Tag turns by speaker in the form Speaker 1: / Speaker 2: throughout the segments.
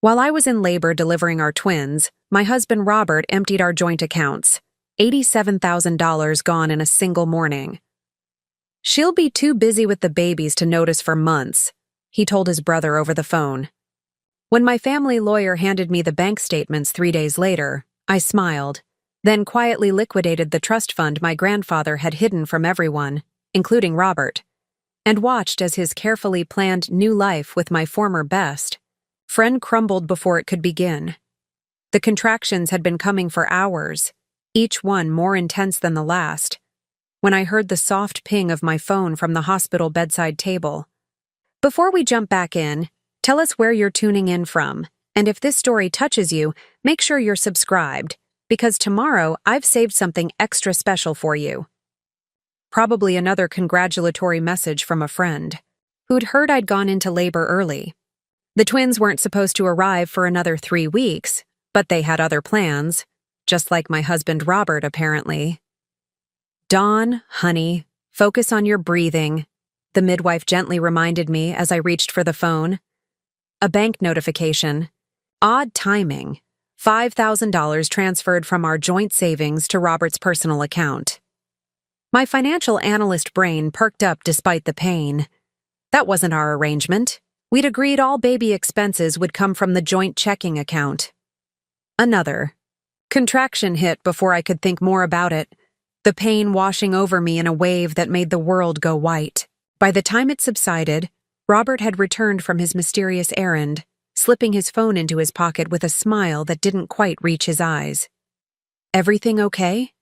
Speaker 1: While I was in labor delivering our twins, my husband Robert emptied our joint accounts. $87,000 gone in a single morning. "She'll be too busy with the babies to notice for months," he told his brother over the phone. When my family lawyer handed me the bank statements 3 days later, I smiled, then quietly liquidated the trust fund my grandfather had hidden from everyone, including Robert, and watched as his carefully planned new life with my former best friend crumbled before it could begin. The contractions had been coming for hours, each one more intense than the last, when I heard the soft ping of my phone from the hospital bedside table. Before we jump back in, tell us where you're tuning in from, and if this story touches you, make sure you're subscribed, because tomorrow I've saved something extra special for you. Probably another congratulatory message from a friend who'd heard I'd gone into labor early. The twins weren't supposed to arrive for another 3 weeks, but they had other plans, just like my husband Robert, apparently. "Dawn, honey, focus on your breathing," the midwife gently reminded me as I reached for the phone. A bank notification. Odd timing. $5,000 transferred from our joint savings to Robert's personal account. My financial analyst brain perked up despite the pain. That wasn't our arrangement. We'd agreed all baby expenses would come from the joint checking account. Another contraction hit before I could think more about it, the pain washing over me in a wave that made the world go white. By the time it subsided, Robert had returned from his mysterious errand, slipping his phone into his pocket with a smile that didn't quite reach his eyes. "Everything okay?"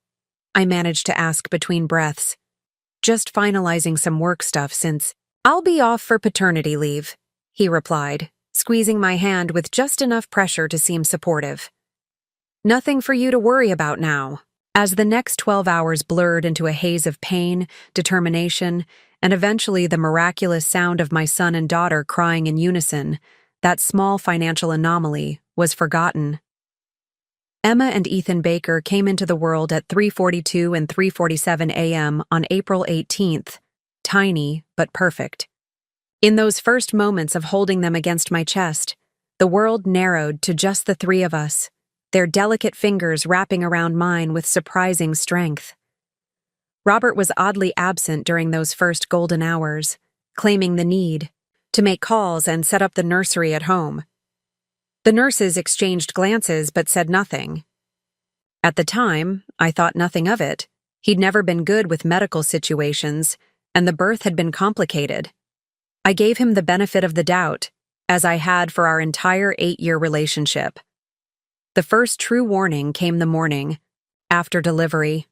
Speaker 1: I managed to ask between breaths. "Just finalizing some work stuff since I'll be off for paternity leave," he replied, squeezing my hand with just enough pressure to seem supportive. "Nothing for you to worry about now." As the next 12 hours blurred into a haze of pain, determination, and eventually the miraculous sound of my son and daughter crying in unison, that small financial anomaly was forgotten. Emma and Ethan Baker came into the world at 3:42 and 3:47 a.m. on April 18th, tiny but perfect. In those first moments of holding them against my chest, the world narrowed to just the three of us, their delicate fingers wrapping around mine with surprising strength. Robert was oddly absent during those first golden hours, claiming the need to make calls and set up the nursery at home. The nurses exchanged glances but said nothing. At the time, I thought nothing of it. He'd never been good with medical situations, and the birth had been complicated. I gave him the benefit of the doubt, as I had for our entire 8-year relationship. The first true warning came the morning after delivery.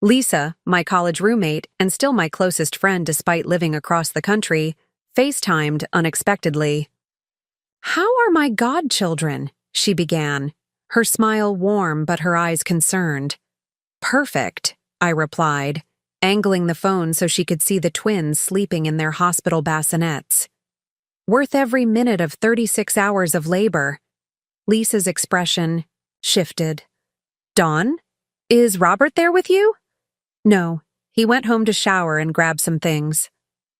Speaker 1: Lisa, my college roommate and still my closest friend despite living across the country, FaceTimed unexpectedly. "How are my godchildren?" she began, her smile warm but her eyes concerned. "Perfect," I replied, angling the phone so she could see the twins sleeping in their hospital bassinets. "Worth every minute of 36 hours of labor." Lisa's expression shifted. "Dawn, is Robert there with you?" "No, he went home to shower and grab some things."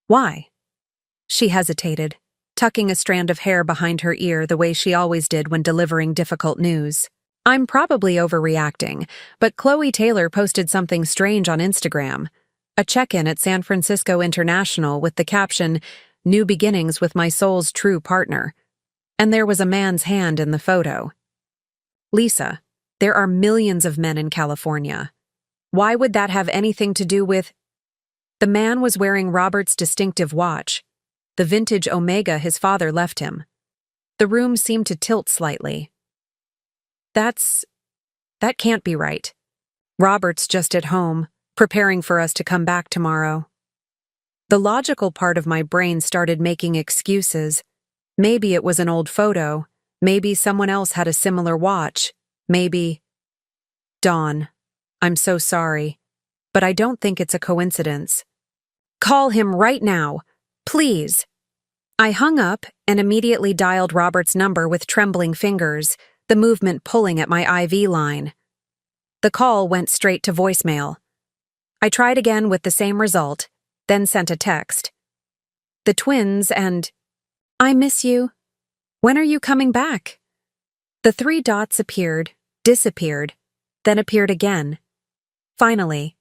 Speaker 1: "Why?" She hesitated, tucking a strand of hair behind her ear the way she always did when delivering difficult news. "I'm probably overreacting, but Chloe Taylor posted something strange on Instagram. A check-in at San Francisco International with the caption, 'New beginnings with my soul's true partner.' And there was a man's hand in the photo." "Lisa, there are millions of men in California. Why would that have anything to do with—" The man was wearing Robert's distinctive watch, the vintage Omega his father left him. The room seemed to tilt slightly. That can't be right. Robert's just at home, preparing for us to come back tomorrow." The logical part of my brain started making excuses. Maybe it was an old photo. Maybe someone else had a similar watch. Maybe... "Dawn, I'm so sorry, but I don't think it's a coincidence. Call him right now, please." I hung up and immediately dialed Robert's number with trembling fingers, the movement pulling at my IV line. The call went straight to voicemail. I tried again with the same result, then sent a text. "The twins and I miss you. When are you coming back? The three dots appeared, disappeared, then appeared again. Finally.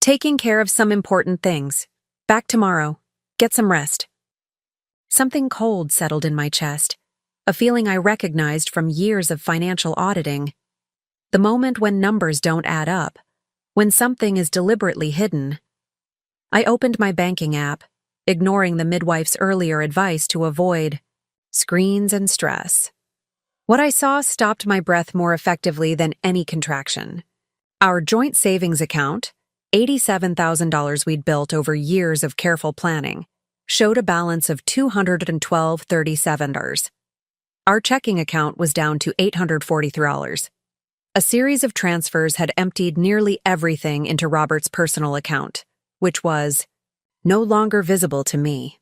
Speaker 1: Taking care of some important things. Back tomorrow. Get some rest. Something cold settled in my chest, a feeling I recognized from years of financial auditing. The moment when numbers don't add up, when something is deliberately hidden. I opened my banking app, ignoring the midwife's earlier advice to avoid screens and stress. What I saw stopped my breath more effectively than any contraction. Our joint savings account, $87,000 we'd built over years of careful planning, showed a balance of $212.37. Our checking account was down to $843. A series of transfers had emptied nearly everything into Robert's personal account, which was no longer visible to me.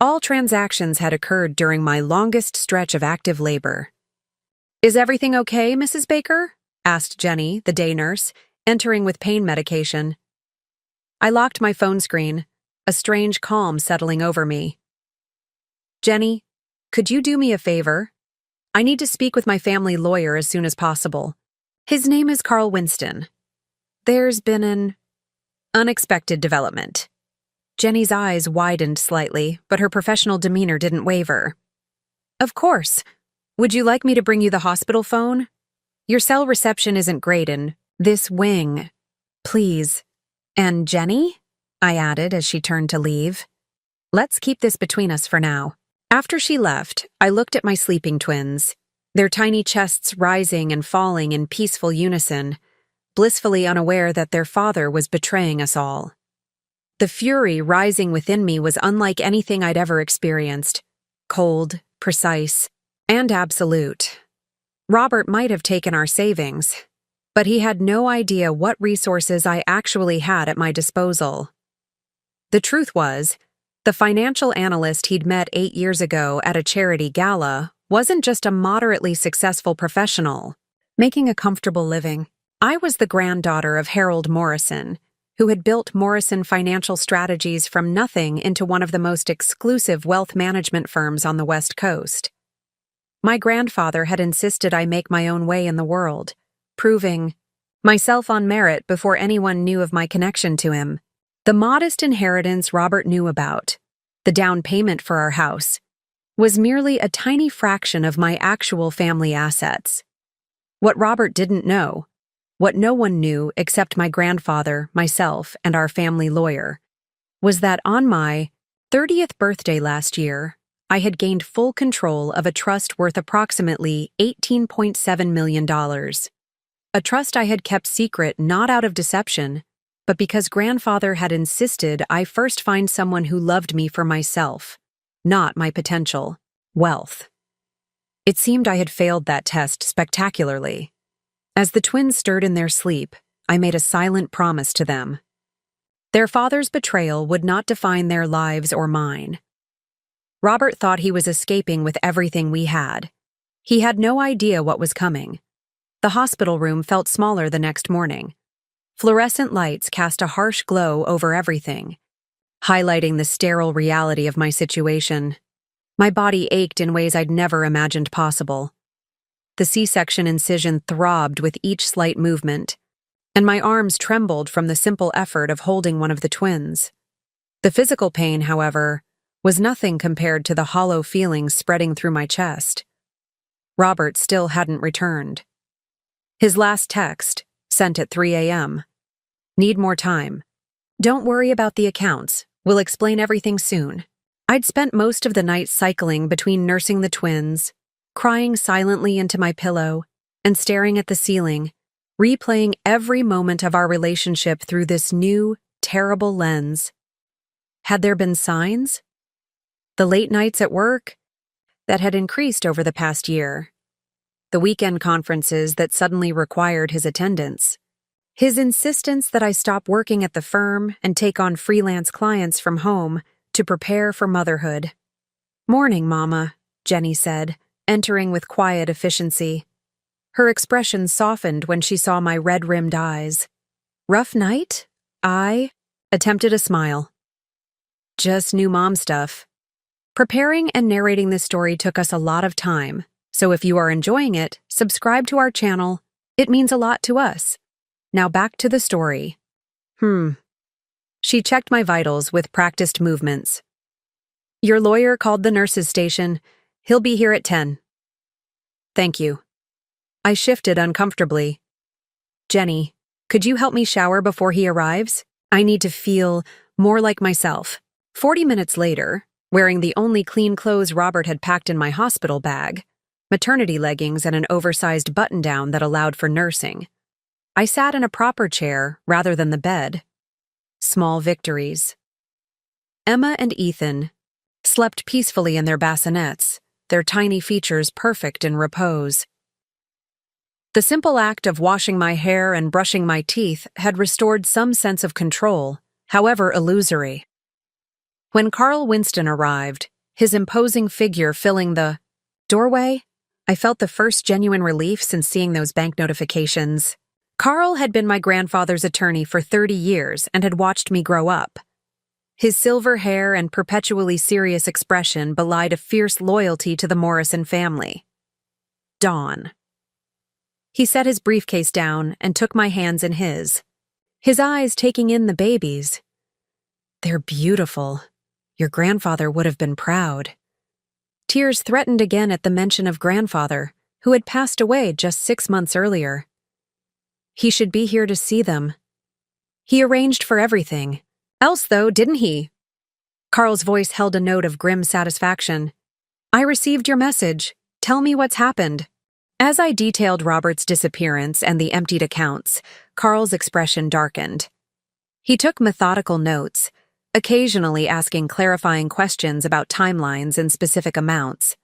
Speaker 1: All transactions had occurred during my longest stretch of active labor. "Is everything okay, Mrs. Baker?" asked Jenny, the day nurse, entering with pain medication. I locked my phone screen, a strange calm settling over me. "Jenny, could you do me a favor? I need to speak with my family lawyer as soon as possible. His name is Carl Winston. There's been an unexpected development." Jenny's eyes widened slightly, but her professional demeanor didn't waver. "Of course. Would you like me to bring you the hospital phone? Your cell reception isn't great in this wing. Please." "And Jenny?" I added as she turned to leave. "Let's keep this between us for now." After she left, I looked at my sleeping twins, their tiny chests rising and falling in peaceful unison, blissfully unaware that their father was betraying us all. The fury rising within me was unlike anything I'd ever experienced, cold, precise, and absolute. Robert might have taken our savings, but he had no idea what resources I actually had at my disposal. The truth was, the financial analyst he'd met 8 years ago at a charity gala wasn't just a moderately successful professional, making a comfortable living. I was the granddaughter of Harold Morrison, who had built Morrison Financial Strategies from nothing into one of the most exclusive wealth management firms on the West Coast. My grandfather had insisted I make my own way in the world, proving myself on merit before anyone knew of my connection to him. The modest inheritance Robert knew about, the down payment for our house, was merely a tiny fraction of my actual family assets. What Robert didn't know, what no one knew except my grandfather, myself, and our family lawyer, was that on my 30th birthday last year, I had gained full control of a trust worth approximately $18.7 million. A trust I had kept secret not out of deception, but because grandfather had insisted I first find someone who loved me for myself, not my potential wealth. It seemed I had failed that test spectacularly. As the twins stirred in their sleep, I made a silent promise to them. Their father's betrayal would not define their lives or mine. Robert thought he was escaping with everything we had. He had no idea what was coming. The hospital room felt smaller the next morning. Fluorescent lights cast a harsh glow over everything, highlighting the sterile reality of my situation. My body ached in ways I'd never imagined possible. The C-section incision throbbed with each slight movement, and my arms trembled from the simple effort of holding one of the twins. The physical pain, however, was nothing compared to the hollow feelings spreading through my chest. Robert still hadn't returned. His last text, sent at 3 a.m. "Need more time. Don't worry about the accounts. We'll explain everything soon." I'd spent most of the night cycling between nursing the twins, crying silently into my pillow, and staring at the ceiling, replaying every moment of our relationship through this new, terrible lens. Had there been signs? The late nights at work? That had increased over the past year. The weekend conferences that suddenly required his attendance. His insistence that I stop working at the firm and take on freelance clients from home to prepare for motherhood. "Morning, Mama," Jenny said, entering with quiet efficiency. Her expression softened when she saw my red-rimmed eyes. "Rough night?" I attempted a smile. "Just new mom stuff." Preparing and narrating this story took us a lot of time, so if you are enjoying it, subscribe to our channel. It means a lot to us. Now back to the story. She checked my vitals with practiced movements. Your lawyer called the nurse's station. He'll be here at 10. Thank you. I shifted uncomfortably. Jenny, could you help me shower before he arrives? I need to feel more like myself. 40 minutes later, wearing the only clean clothes Robert had packed in my hospital bag, maternity leggings and an oversized button-down that allowed for nursing, I sat in a proper chair rather than the bed. Small victories. Emma and Ethan slept peacefully in their bassinets, their tiny features perfect in repose. The simple act of washing my hair and brushing my teeth had restored some sense of control, however illusory. When Carl Winston arrived, his imposing figure filling the doorway, I felt the first genuine relief since seeing those bank notifications. Carl had been my grandfather's attorney for 30 years and had watched me grow up. His silver hair and perpetually serious expression belied a fierce loyalty to the Morrison family. Dawn. He set his briefcase down and took my hands in his eyes taking in the babies. They're beautiful. Your grandfather would have been proud. Tears threatened again at the mention of grandfather, who had passed away just 6 months earlier. He should be here to see them. He arranged for everything. Else, though, didn't he? Carl's voice held a note of grim satisfaction. I received your message. Tell me what's happened. As I detailed Robert's disappearance and the emptied accounts, Carl's expression darkened. He took methodical notes, occasionally asking clarifying questions about timelines and specific amounts.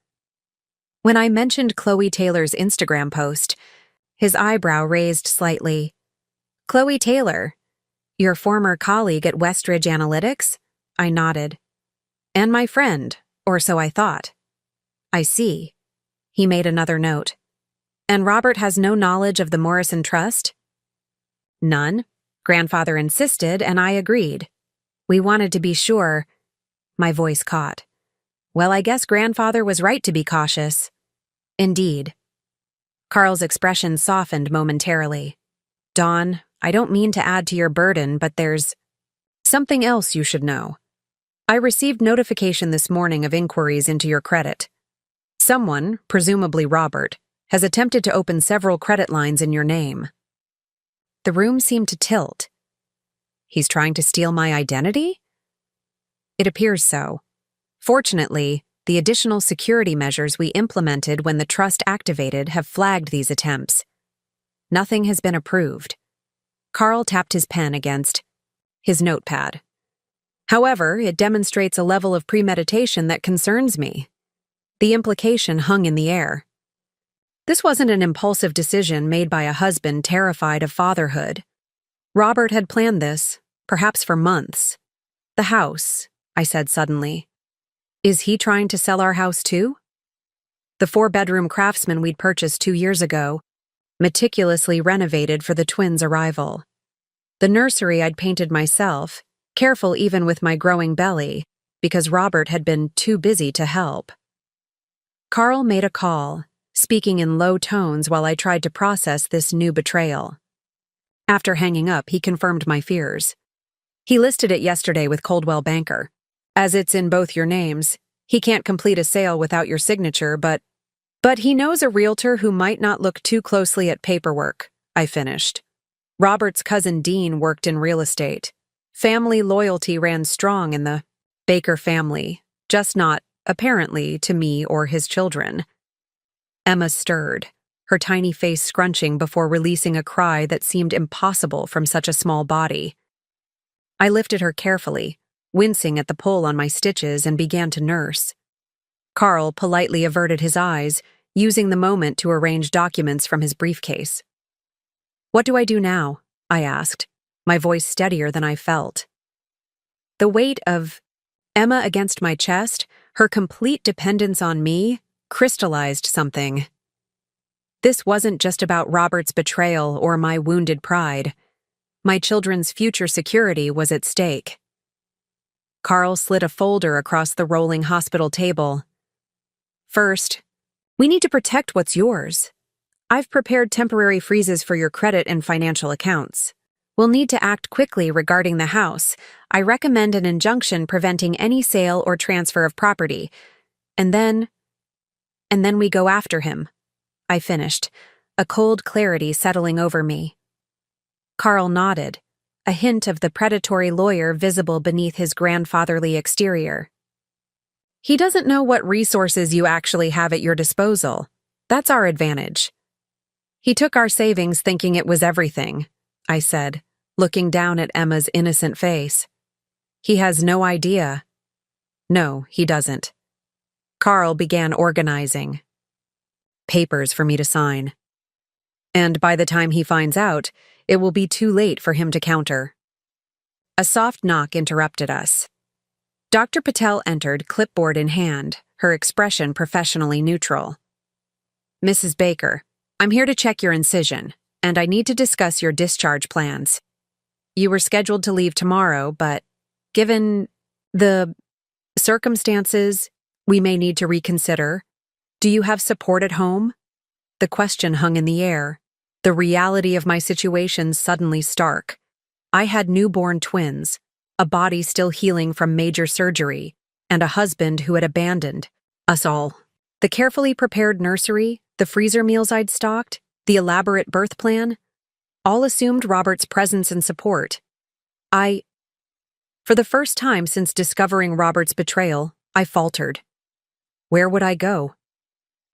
Speaker 1: When I mentioned Chloe Taylor's Instagram post, his eyebrow raised slightly. Chloe Taylor, your former colleague at Westridge Analytics? I nodded. And my friend, or so I thought. I see. He made another note. And Robert has no knowledge of the Morrison Trust? None. Grandfather insisted, and I agreed. We wanted to be sure. My voice caught. Well, I guess grandfather was right to be cautious. Indeed. Carl's expression softened momentarily. Dawn, I don't mean to add to your burden, but there's something else you should know. I received notification this morning of inquiries into your credit. Someone, presumably Robert, has attempted to open several credit lines in your name. The room seemed to tilt. He's trying to steal my identity? It appears so. Fortunately, the additional security measures we implemented when the trust activated have flagged these attempts. Nothing has been approved. Carl tapped his pen against his notepad. However, it demonstrates a level of premeditation that concerns me. The implication hung in the air. This wasn't an impulsive decision made by a husband terrified of fatherhood. Robert had planned this, perhaps for months. The house, I said suddenly. Is he trying to sell our house too? The 4-bedroom Craftsman we'd purchased 2 years ago, meticulously renovated for the twins' arrival. The nursery I'd painted myself, careful even with my growing belly, because Robert had been too busy to help. Carl made a call, speaking in low tones while I tried to process this new betrayal. After hanging up, he confirmed my fears. He listed it yesterday with Coldwell Banker. As it's in both your names, he can't complete a sale without your signature, but he knows a realtor who might not look too closely at paperwork, I finished. Robert's cousin Dean worked in real estate. Family loyalty ran strong in the Baker family, just not, apparently, to me or his children. Emma stirred, her tiny face scrunching before releasing a cry that seemed impossible from such a small body. I lifted her carefully, wincing at the pull on my stitches, and began to nurse. Carl politely averted his eyes, using the moment to arrange documents from his briefcase. What do I do now? I asked, my voice steadier than I felt. The weight of Emma against my chest, her complete dependence on me, crystallized something. This wasn't just about Robert's betrayal or my wounded pride. My children's future security was at stake. Carl slid a folder across the rolling hospital table. First, we need to protect what's yours. I've prepared temporary freezes for your credit and financial accounts. We'll need to act quickly regarding the house. I recommend an injunction preventing any sale or transfer of property. And then we go after him. I finished, a cold clarity settling over me. Carl nodded, a hint of the predatory lawyer visible beneath his grandfatherly exterior. He doesn't know what resources you actually have at your disposal. That's our advantage. He took our savings thinking it was everything, I said, looking down at Emma's innocent face. He has no idea. No, he doesn't. Carl began organizing. Papers for me to sign. And by the time he finds out, it will be too late for him to counter. A soft knock interrupted us. Dr. Patel entered, clipboard in hand, her expression professionally neutral. Mrs. Baker, I'm here to check your incision, and I need to discuss your discharge plans. You were scheduled to leave tomorrow, but given the circumstances, we may need to reconsider. Do you have support at home? The question hung in the air, the reality of my situation suddenly stark. I had newborn twins, a body still healing from major surgery, and a husband who had abandoned us all. The carefully prepared nursery, the freezer meals I'd stocked, the elaborate birth plan, all assumed Robert's presence and support. For the first time since discovering Robert's betrayal, I faltered. Where would I go?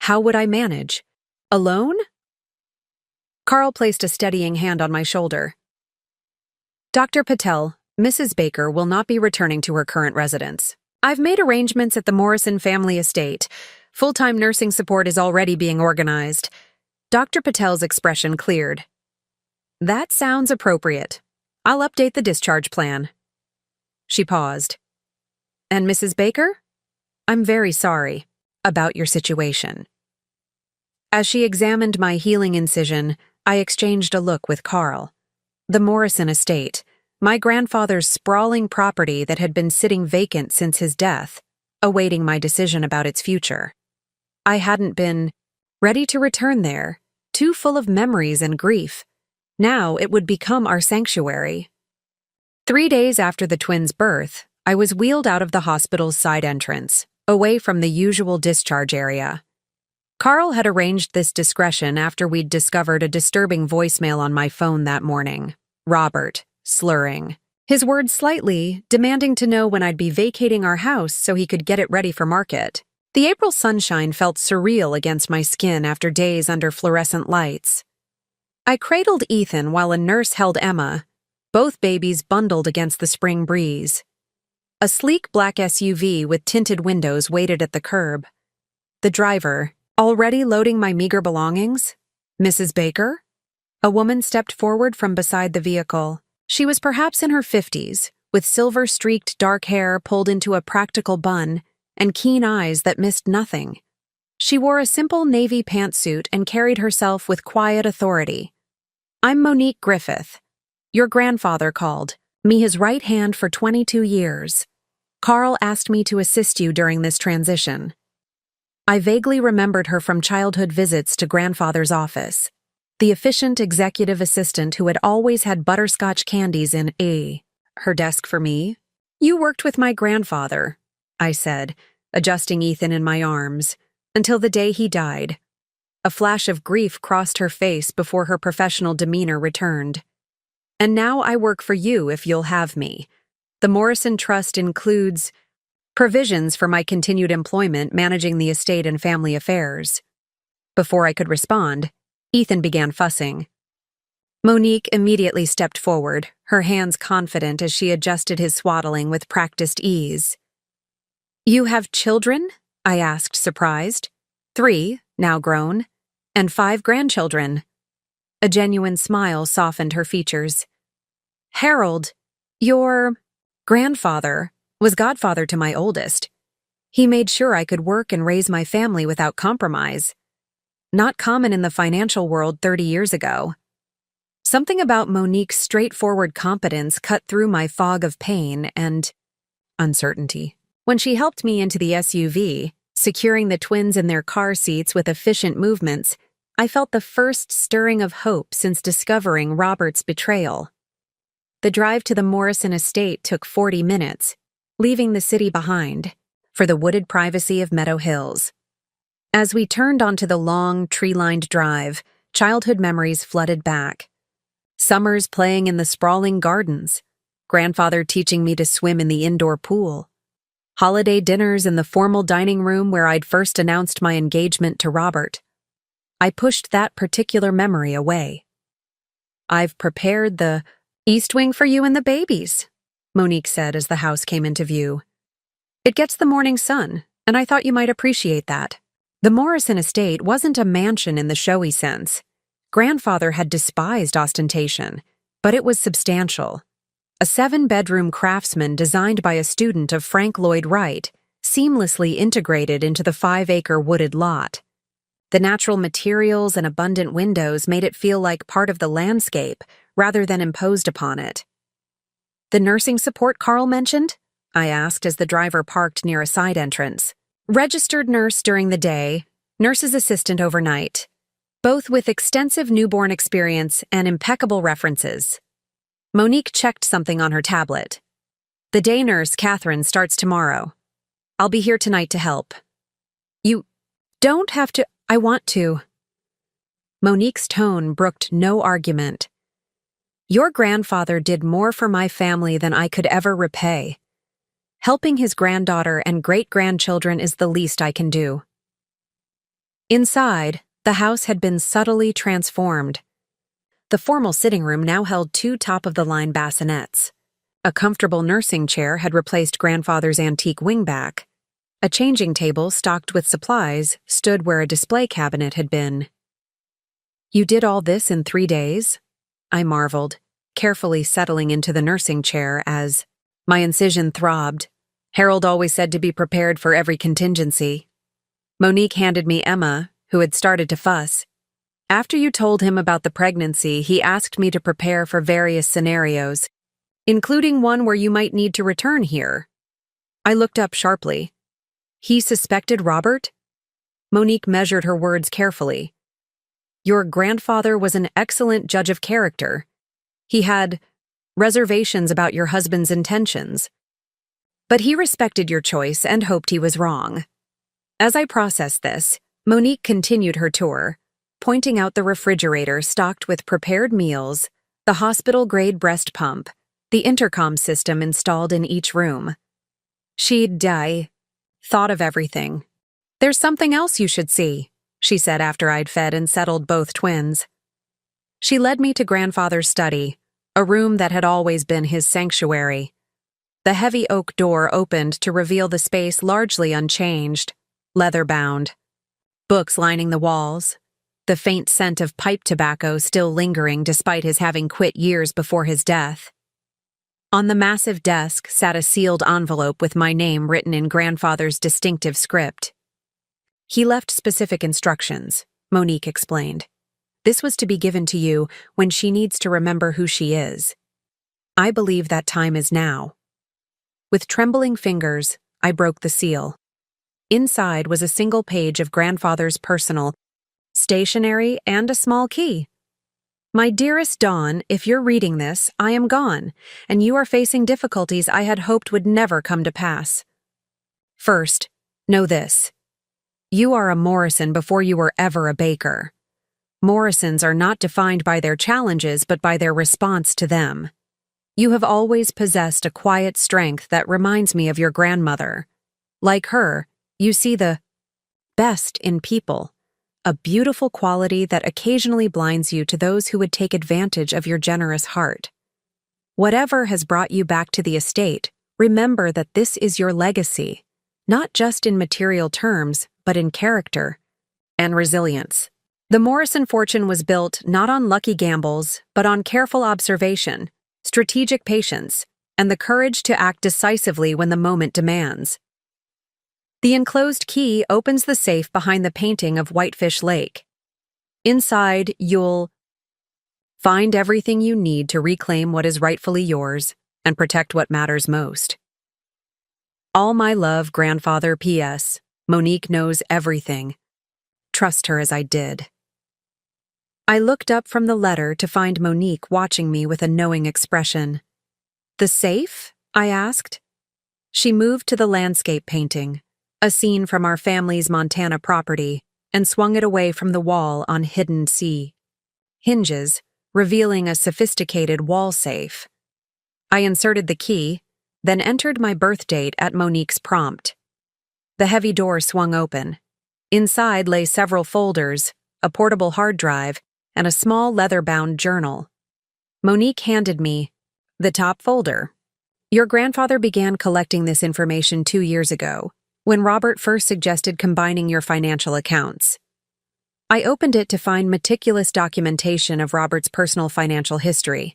Speaker 1: How would I manage? Alone? Carl placed a steadying hand on my shoulder. Dr. Patel, Mrs. Baker will not be returning to her current residence. I've made arrangements at the Morrison family estate. Full-time nursing support is already being organized. Dr. Patel's expression cleared. That sounds appropriate. I'll update the discharge plan. She paused. And Mrs. Baker? I'm very sorry about your situation. As she examined my healing incision, I exchanged a look with Carl. The Morrison estate, my grandfather's sprawling property that had been sitting vacant since his death, awaiting my decision about its future. I hadn't been ready to return there, too full of memories and grief. Now it would become our sanctuary. 3 days after the twins' birth, I was wheeled out of the hospital's side entrance, away from the usual discharge area. Carl had arranged this discretion after we'd discovered a disturbing voicemail on my phone that morning. Robert, slurring. His words slightly, demanding to know when I'd be vacating our house so he could get it ready for market. The April sunshine felt surreal against my skin after days under fluorescent lights. I cradled Ethan while a nurse held Emma, both babies bundled against the spring breeze. A sleek black SUV with tinted windows waited at the curb. The driver, already loading my meager belongings? Mrs. Baker? A woman stepped forward from beside the vehicle. She was perhaps in her 50s, with silver-streaked dark hair pulled into a practical bun and keen eyes that missed nothing. She wore a simple navy pantsuit and carried herself with quiet authority. I'm Monique Griffith. Your grandfather called me his right hand for 22 years. Carl asked me to assist you during this transition. I vaguely remembered her from childhood visits to grandfather's office, the efficient executive assistant who had always had butterscotch candies in her desk for me. You worked with my grandfather, I said, adjusting Ethan in my arms, until the day he died. A flash of grief crossed her face before her professional demeanor returned. And now I work for you if you'll have me. The Morrison Trust includes provisions for my continued employment managing the estate and family affairs. Before I could respond, Ethan began fussing. Monique immediately stepped forward, her hands confident as she adjusted his swaddling with practiced ease. You have children? I asked, surprised. 3, now grown, and 5 grandchildren. A genuine smile softened her features. Harold, your grandfather, was godfather to my oldest. He made sure I could work and raise my family without compromise. Not common in the financial world 30 years ago. Something about Monique's straightforward competence cut through my fog of pain, and uncertainty. When she helped me into the SUV, securing the twins in their car seats with efficient movements, I felt the first stirring of hope since discovering Robert's betrayal. The drive to the Morrison estate took 40 minutes, leaving the city behind, for the wooded privacy of Meadow Hills. As we turned onto the long, tree-lined drive, childhood memories flooded back. Summers playing in the sprawling gardens, grandfather teaching me to swim in the indoor pool, holiday dinners in the formal dining room where I'd first announced my engagement to Robert. I pushed that particular memory away. "I've prepared the East Wing for you and the babies," Monique said as the house came into view. "It gets the morning sun, and I thought you might appreciate that." The Morrison estate wasn't a mansion in the showy sense. Grandfather had despised ostentation, but it was substantial. A 7-bedroom craftsman designed by a student of Frank Lloyd Wright, seamlessly integrated into the 5-acre wooded lot. The natural materials and abundant windows made it feel like part of the landscape rather than imposed upon it. "The nursing support Carl mentioned?" I asked as the driver parked near a side entrance. "Registered nurse during the day, nurse's assistant overnight, both with extensive newborn experience and impeccable references." Monique checked something on her tablet. "The day nurse, Catherine, starts tomorrow. I'll be here tonight to help." "You don't have to." "I want to." Monique's tone brooked no argument. "Your grandfather did more for my family than I could ever repay. Helping his granddaughter and great-grandchildren is the least I can do." Inside, the house had been subtly transformed. The formal sitting room now held 2 top-of-the-line bassinets. A comfortable nursing chair had replaced grandfather's antique wingback. A changing table stocked with supplies stood where a display cabinet had been. "You did all this in 3 days?" I marveled, carefully settling into the nursing chair as my incision throbbed. Harold always said to be prepared for every contingency. Monique handed me Emma, who had started to fuss. "After you told him about the pregnancy, he asked me to prepare for various scenarios, including one where you might need to return here." I looked up sharply. "He suspected Robert?" Monique measured her words carefully. "Your grandfather was an excellent judge of character. He had reservations about your husband's intentions. But he respected your choice and hoped he was wrong." As I processed this, Monique continued her tour, pointing out the refrigerator stocked with prepared meals, the hospital-grade breast pump, the intercom system installed in each room. She'd thought of everything. "There's something else you should see," she said after I'd fed and settled both twins. She led me to grandfather's study, a room that had always been his sanctuary. The heavy oak door opened to reveal the space largely unchanged, leather-bound. Books lining the walls, the faint scent of pipe tobacco still lingering despite his having quit years before his death. On the massive desk sat a sealed envelope with my name written in grandfather's distinctive script. "He left specific instructions," Monique explained. "This was to be given to you when she needs to remember who she is. I believe that time is now." With trembling fingers, I broke the seal. Inside was a single page of grandfather's personal, stationery, and a small key. "My dearest Dawn, if you're reading this, I am gone, and you are facing difficulties I had hoped would never come to pass. First, know this. You are a Morrison before you were ever a Baker. Morrisons are not defined by their challenges but by their response to them. You have always possessed a quiet strength that reminds me of your grandmother. Like her, you see the best in people, a beautiful quality that occasionally blinds you to those who would take advantage of your generous heart. Whatever has brought you back to the estate, remember that this is your legacy, not just in material terms, but in character and resilience. The Morrison fortune was built not on lucky gambles, but on careful observation, strategic patience, and the courage to act decisively when the moment demands. The enclosed key opens the safe behind the painting of Whitefish Lake. Inside, you'll find everything you need to reclaim what is rightfully yours and protect what matters most. All my love, grandfather. P.S. Monique knows everything. Trust her as I did. I looked up from the letter to find Monique watching me with a knowing expression. The safe? I asked. She moved to the landscape painting, a scene from our family's Montana property, and swung it away from the wall on hidden C. Hinges, revealing a sophisticated wall safe. I inserted the key, then entered my birth date at Monique's prompt. The heavy door swung open. Inside lay several folders, a portable hard drive, and a small leather-bound journal. Monique handed me the top folder. Your grandfather began collecting this information 2 years ago, when Robert first suggested combining your financial accounts. I opened it to find meticulous documentation of Robert's personal financial history,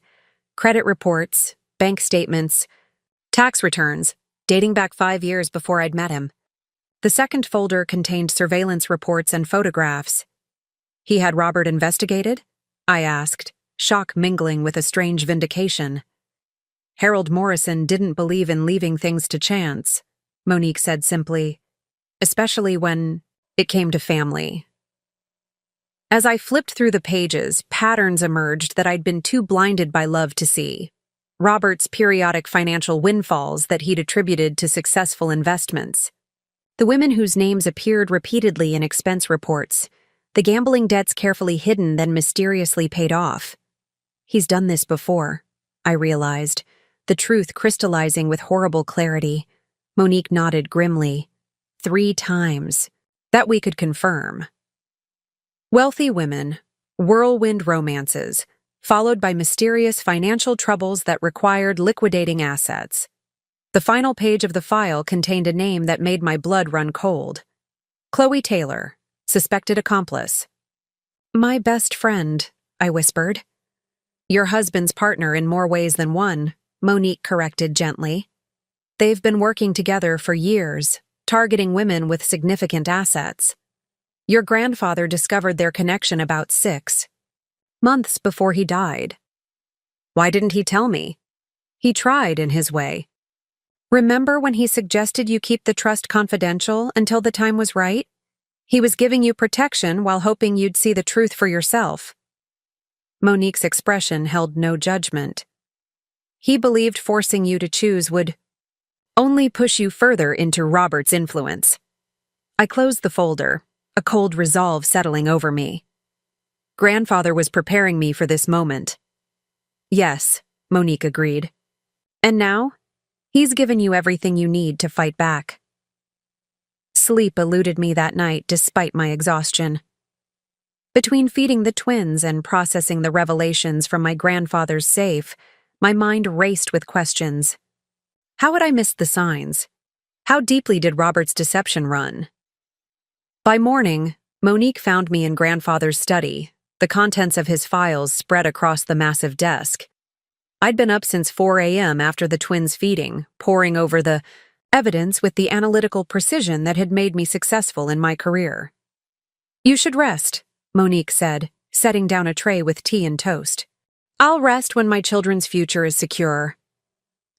Speaker 1: credit reports, bank statements, tax returns, dating back 5 years before I'd met him. The second folder contained surveillance reports and photographs. He had Robert investigated? I asked, shock mingling with a strange vindication. Harold Morrison didn't believe in leaving things to chance, Monique said simply, especially when it came to family. As I flipped through the pages, patterns emerged that I'd been too blinded by love to see. Robert's periodic financial windfalls that he'd attributed to successful investments. The women whose names appeared repeatedly in expense reports. The gambling debts carefully hidden then mysteriously paid off. He's done this before, I realized, the truth crystallizing with horrible clarity. Monique nodded grimly. 3 times. That we could confirm. Wealthy women, whirlwind romances, followed by mysterious financial troubles that required liquidating assets. The final page of the file contained a name that made my blood run cold. Chloe Taylor, suspected accomplice. My best friend, I whispered. Your husband's partner in more ways than one, Monique corrected gently. They've been working together for years, targeting women with significant assets. Your grandfather discovered their connection about 6 months before he died. Why didn't he tell me? He tried in his way. Remember when he suggested you keep the trust confidential until the time was right? He was giving you protection while hoping you'd see the truth for yourself. Monique's expression held no judgment. He believed forcing you to choose would only push you further into Robert's influence. I closed the folder, a cold resolve settling over me. Grandfather was preparing me for this moment. Yes, Monique agreed. And now, he's given you everything you need to fight back. Sleep eluded me that night despite my exhaustion. Between feeding the twins and processing the revelations from my grandfather's safe, my mind raced with questions. How had I missed the signs? How deeply did Robert's deception run? By morning, Monique found me in grandfather's study, the contents of his files spread across the massive desk. I'd been up since 4 a.m. after the twins' feeding, poring over the evidence with the analytical precision that had made me successful in my career. You should rest, Monique said, setting down a tray with tea and toast. I'll rest when my children's future is secure.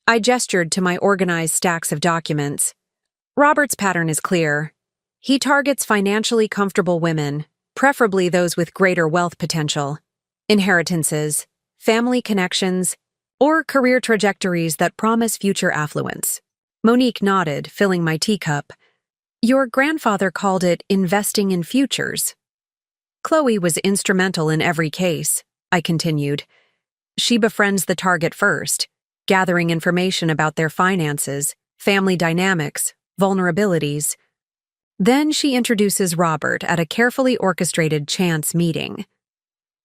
Speaker 1: I gestured to my organized stacks of documents. Robert's pattern is clear. He targets financially comfortable women, preferably those with greater wealth potential, inheritances, family connections, or career trajectories that promise future affluence. Monique nodded, filling my teacup. Your grandfather called it investing in futures. Chloe was instrumental in every case, I continued. She befriends the target first, gathering information about their finances, family dynamics, vulnerabilities. Then she introduces Robert at a carefully orchestrated chance meeting.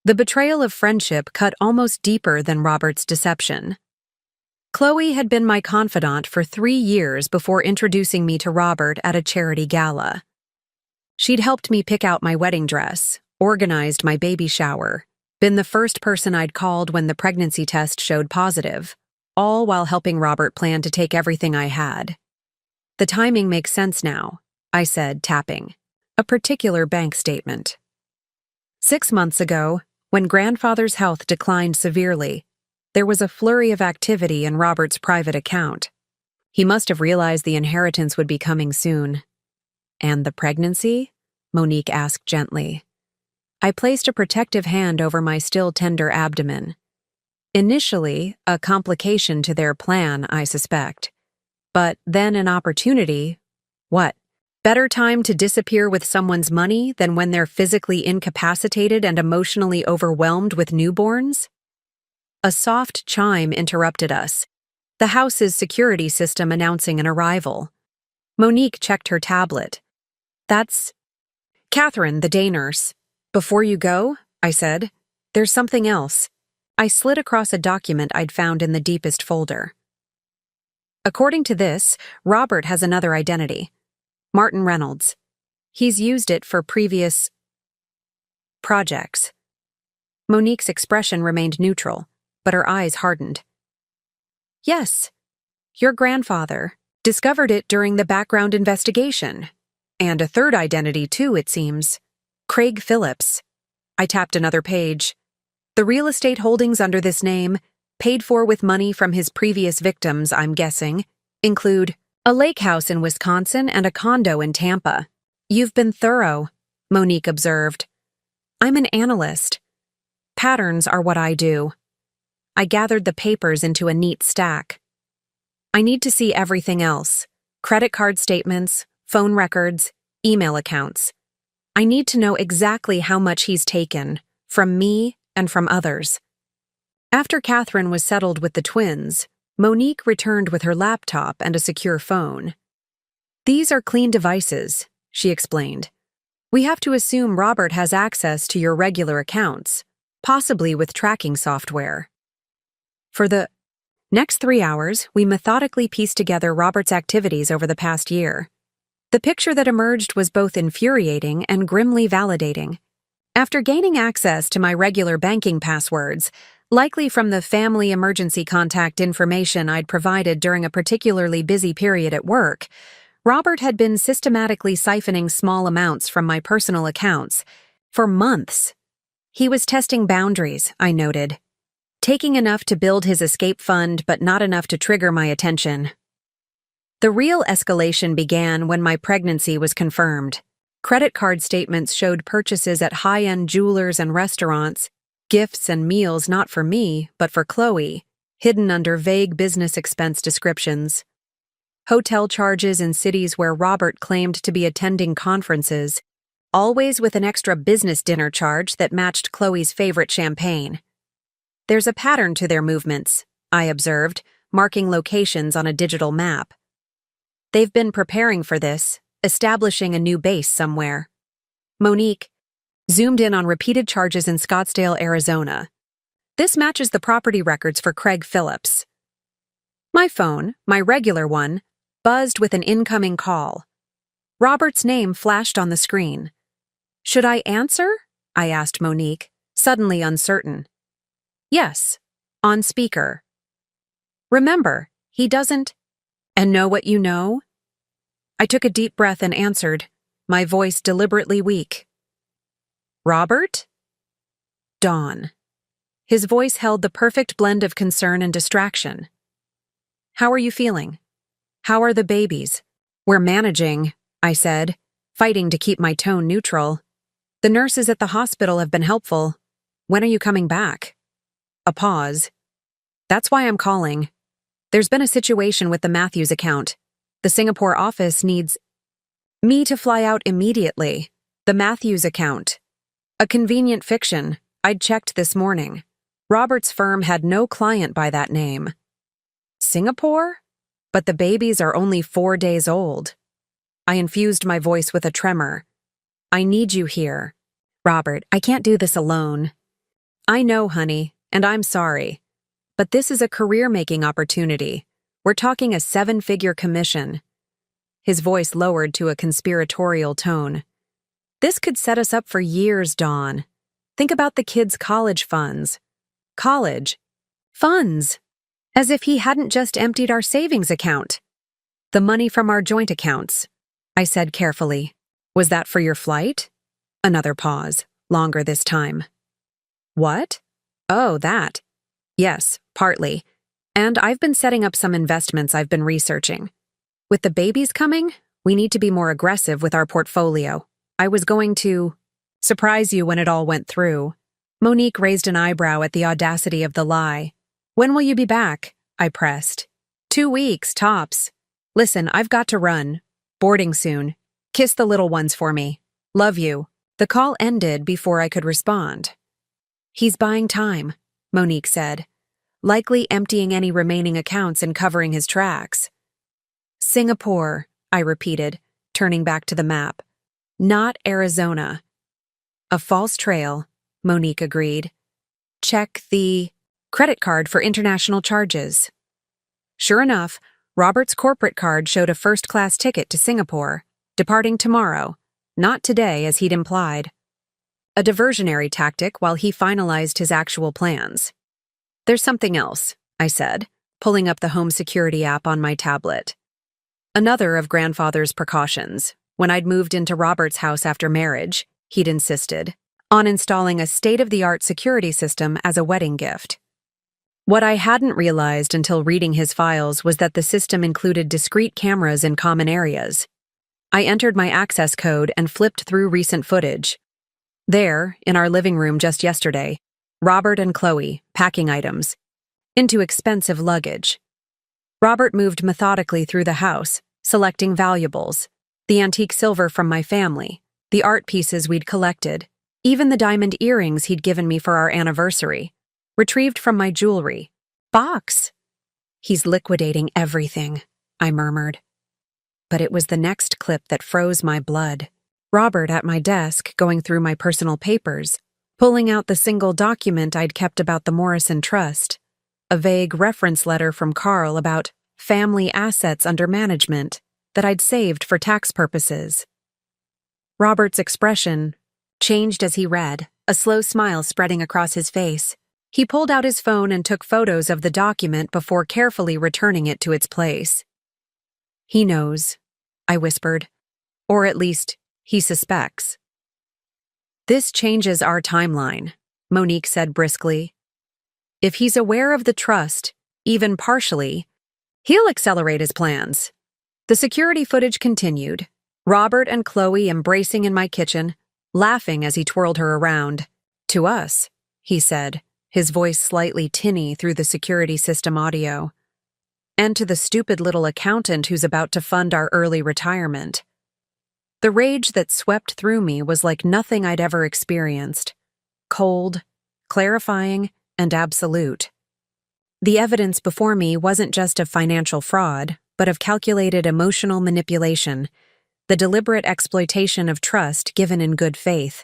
Speaker 1: The betrayal of friendship cut almost deeper than Robert's deception. Chloe had been my confidant for 3 years before introducing me to Robert at a charity gala. She'd helped me pick out my wedding dress, organized my baby shower, been the first person I'd called when the pregnancy test showed positive, all while helping Robert plan to take everything I had. The timing makes sense now, I said, tapping. A particular bank statement. 6 months ago, when grandfather's health declined severely, there was a flurry of activity in Robert's private account. He must have realized the inheritance would be coming soon. And the pregnancy? Monique asked gently. I placed a protective hand over my still tender abdomen. Initially, a complication to their plan, I suspect. But then an opportunity. What? Better time to disappear with someone's money than when they're physically incapacitated and emotionally overwhelmed with newborns? A soft chime interrupted us, the house's security system announcing an arrival. Monique checked her tablet. That's Catherine, the day nurse. Before you go, I said, there's something else. I slid across a document I'd found in the deepest folder. According to this, Robert has another identity. Martin Reynolds. He's used it for previous projects. Monique's expression remained neutral, but her eyes hardened. Yes, your grandfather discovered it during the background investigation. And a third identity, too, it seems. Craig Phillips. I tapped another page. The real estate holdings under this name, paid for with money from his previous victims, I'm guessing, include a lake house in Wisconsin and a condo in Tampa. You've been thorough, Monique observed. I'm an analyst. Patterns are what I do. I gathered the papers into a neat stack. I need to see everything else. Credit card statements, phone records, email accounts. I need to know exactly how much he's taken, from me and from others. After Catherine was settled with the twins, Monique returned with her laptop and a secure phone. These are clean devices, she explained. We have to assume Robert has access to your regular accounts, possibly with tracking software. For the next 3 hours, we methodically pieced together Robert's activities over the past year. The picture that emerged was both infuriating and grimly validating. After gaining access to my regular banking passwords, likely from the family emergency contact information I'd provided during a particularly busy period at work, Robert had been systematically siphoning small amounts from my personal accounts for months. He was testing boundaries, I noted. Taking enough to build his escape fund, but not enough to trigger my attention. The real escalation began when my pregnancy was confirmed. Credit card statements showed purchases at high-end jewelers and restaurants, gifts and meals not for me, but for Chloe, hidden under vague business expense descriptions. Hotel charges in cities where Robert claimed to be attending conferences, always with an extra business dinner charge that matched Chloe's favorite champagne. There's a pattern to their movements, I observed, marking locations on a digital map. They've been preparing for this, establishing a new base somewhere. Monique zoomed in on repeated charges in Scottsdale, Arizona. This matches the property records for Craig Phillips. My phone, my regular one, buzzed with an incoming call. Robert's name flashed on the screen. Should I answer? I asked Monique, suddenly uncertain. Yes, on speaker. Remember, he doesn't. And know what you know? I took a deep breath and answered, my voice deliberately weak. Robert? Dawn. His voice held the perfect blend of concern and distraction. How are you feeling? How are the babies? We're managing, I said, fighting to keep my tone neutral. The nurses at the hospital have been helpful. When are you coming back? A pause. That's why I'm calling. There's been a situation with the Matthews account. The Singapore office needs me to fly out immediately. The Matthews account. A convenient fiction. I'd checked this morning. Robert's firm had no client by that name. Singapore? But the babies are only 4 days old. I infused my voice with a tremor. I need you here. Robert, I can't do this alone. I know, honey, and I'm sorry. But this is a career-making opportunity. We're talking a 7-figure commission. His voice lowered to a conspiratorial tone. This could set us up for years, Dawn. Think about the kids' college funds. College. Funds. As if he hadn't just emptied our savings account. The money from our joint accounts, I said carefully. Was that for your flight? Another pause, longer this time. What? Oh, that. Yes, partly. And I've been setting up some investments I've been researching. With the babies coming, we need to be more aggressive with our portfolio. I was going to surprise you when it all went through. Monique raised an eyebrow at the audacity of the lie. When will you be back? I pressed. 2 weeks, tops. Listen, I've got to run. Boarding soon. Kiss the little ones for me. Love you. The call ended before I could respond. He's buying time, Monique said, likely emptying any remaining accounts and covering his tracks. Singapore, I repeated, turning back to the map. Not Arizona. A false trail, Monique agreed. Check the credit card for international charges. Sure enough, Robert's corporate card showed a first-class ticket to Singapore, departing tomorrow, not today as he'd implied. A diversionary tactic while he finalized his actual plans. There's something else, I said, pulling up the home security app on my tablet. Another of grandfather's precautions. When I'd moved into Robert's house after marriage, he'd insisted on installing a state-of-the-art security system as a wedding gift. What I hadn't realized until reading his files was that the system included discrete cameras in common areas. I entered my access code and flipped through recent footage. There, in our living room just yesterday, Robert and Chloe, packing items, into expensive luggage. Robert moved methodically through the house, selecting valuables, the antique silver from my family, the art pieces we'd collected, even the diamond earrings he'd given me for our anniversary, retrieved from my jewelry box. He's liquidating everything, I murmured. But it was the next clip that froze my blood. Robert at my desk, going through my personal papers, pulling out the single document I'd kept about the Morrison Trust, a vague reference letter from Carl about family assets under management that I'd saved for tax purposes. Robert's expression changed as he read, a slow smile spreading across his face. He pulled out his phone and took photos of the document before carefully returning it to its place. He knows, I whispered, or at least, he suspects. This changes our timeline, Monique said briskly. If he's aware of the trust, even partially, he'll accelerate his plans. The security footage continued, Robert and Chloe embracing in my kitchen, laughing as he twirled her around. To us, he said, his voice slightly tinny through the security system audio. And to the stupid little accountant who's about to fund our early retirement. The rage that swept through me was like nothing I'd ever experienced. Cold, clarifying, and absolute. The evidence before me wasn't just of financial fraud, but of calculated emotional manipulation, the deliberate exploitation of trust given in good faith.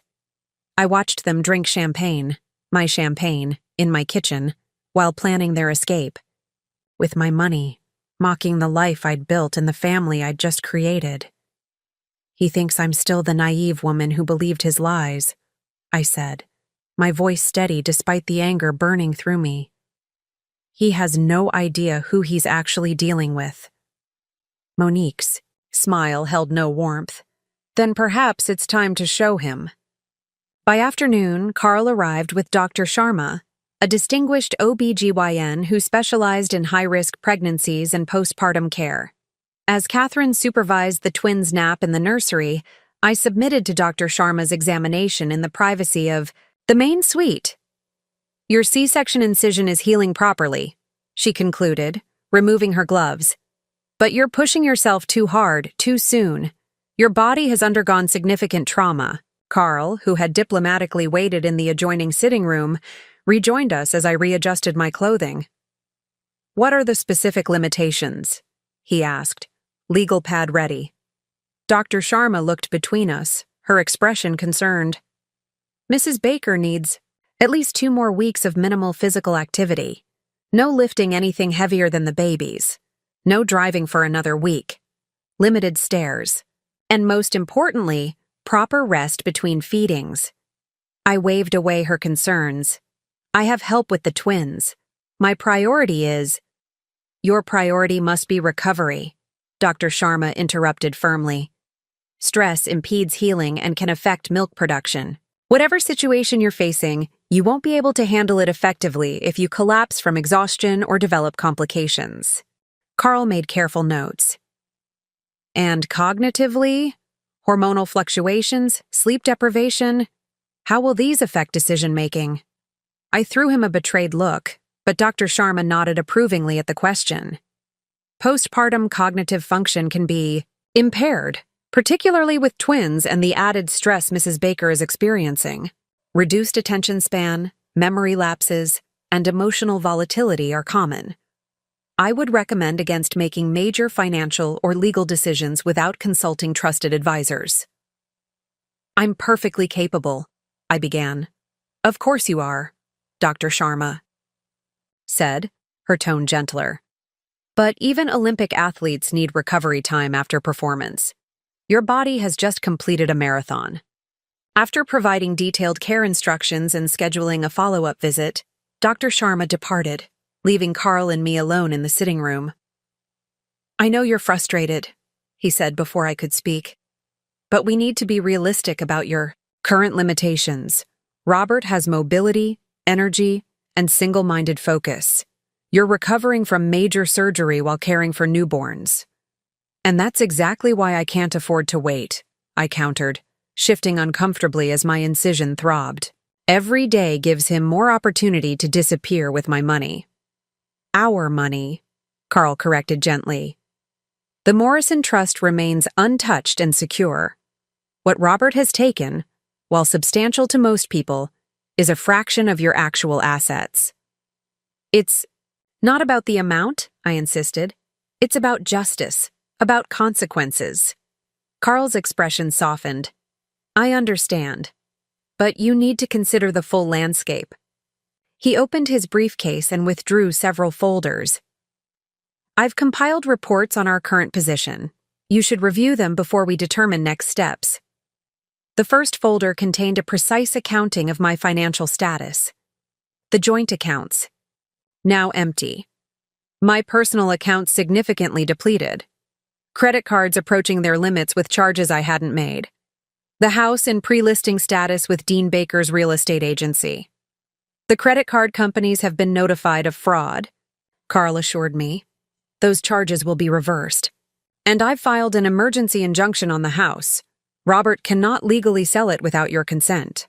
Speaker 1: I watched them drink champagne, my champagne, in my kitchen, while planning their escape. With my money, mocking the life I'd built and the family I'd just created. He thinks I'm still the naive woman who believed his lies, I said, my voice steady despite the anger burning through me. He has no idea who he's actually dealing with. Monique's smile held no warmth. Then perhaps it's time to show him. By afternoon, Carl arrived with Dr. Sharma, a distinguished OB/GYN who specialized in high-risk pregnancies and postpartum care. As Catherine supervised the twins' nap in the nursery, I submitted to Dr. Sharma's examination in the privacy of the main suite. Your C-section incision is healing properly, she concluded, removing her gloves. But you're pushing yourself too hard, too soon. Your body has undergone significant trauma. Carl, who had diplomatically waited in the adjoining sitting room, rejoined us as I readjusted my clothing. What are the specific limitations? He asked, legal pad ready. Dr. Sharma looked between us, her expression concerned. Mrs. Baker needs at least 2 more weeks of minimal physical activity. No lifting anything heavier than the babies. No driving for another week. Limited stairs. And most importantly, proper rest between feedings. I waved away her concerns. I have help with the twins. My priority is... Your priority must be recovery, Dr. Sharma interrupted firmly. Stress impedes healing and can affect milk production. Whatever situation you're facing, you won't be able to handle it effectively if you collapse from exhaustion or develop complications. Carl made careful notes. And cognitively, hormonal fluctuations, sleep deprivation, how will these affect decision-making? I threw him a betrayed look, but Dr. Sharma nodded approvingly at the question. Postpartum cognitive function can be impaired, particularly with twins and the added stress Mrs. Baker is experiencing. Reduced attention span, memory lapses, and emotional volatility are common. I would recommend against making major financial or legal decisions without consulting trusted advisors. I'm perfectly capable, I began. Of course you are, Dr. Sharma said, her tone gentler. But even Olympic athletes need recovery time after performance. Your body has just completed a marathon. After providing detailed care instructions and scheduling a follow-up visit, Dr. Sharma departed, leaving Carl and me alone in the sitting room. I know you're frustrated, he said before I could speak. But we need to be realistic about your current limitations. Robert has mobility, energy, and single-minded focus. You're recovering from major surgery while caring for newborns. And that's exactly why I can't afford to wait, I countered, shifting uncomfortably as my incision throbbed. Every day gives him more opportunity to disappear with my money. Our money, Carl corrected gently. The Morrison Trust remains untouched and secure. What Robert has taken, while substantial to most people, is a fraction of your actual assets. It's not about the amount, I insisted. It's about justice, about consequences. Carl's expression softened. I understand. But you need to consider the full landscape. He opened his briefcase and withdrew several folders. I've compiled reports on our current position. You should review them before we determine next steps. The first folder contained a precise accounting of my financial status. The joint accounts, now empty. My personal accounts significantly depleted. Credit cards approaching their limits with charges I hadn't made. The house in pre-listing status with Dean Baker's real estate agency. The credit card companies have been notified of fraud, Carl assured me. Those charges will be reversed. And I've filed an emergency injunction on the house. Robert cannot legally sell it without your consent.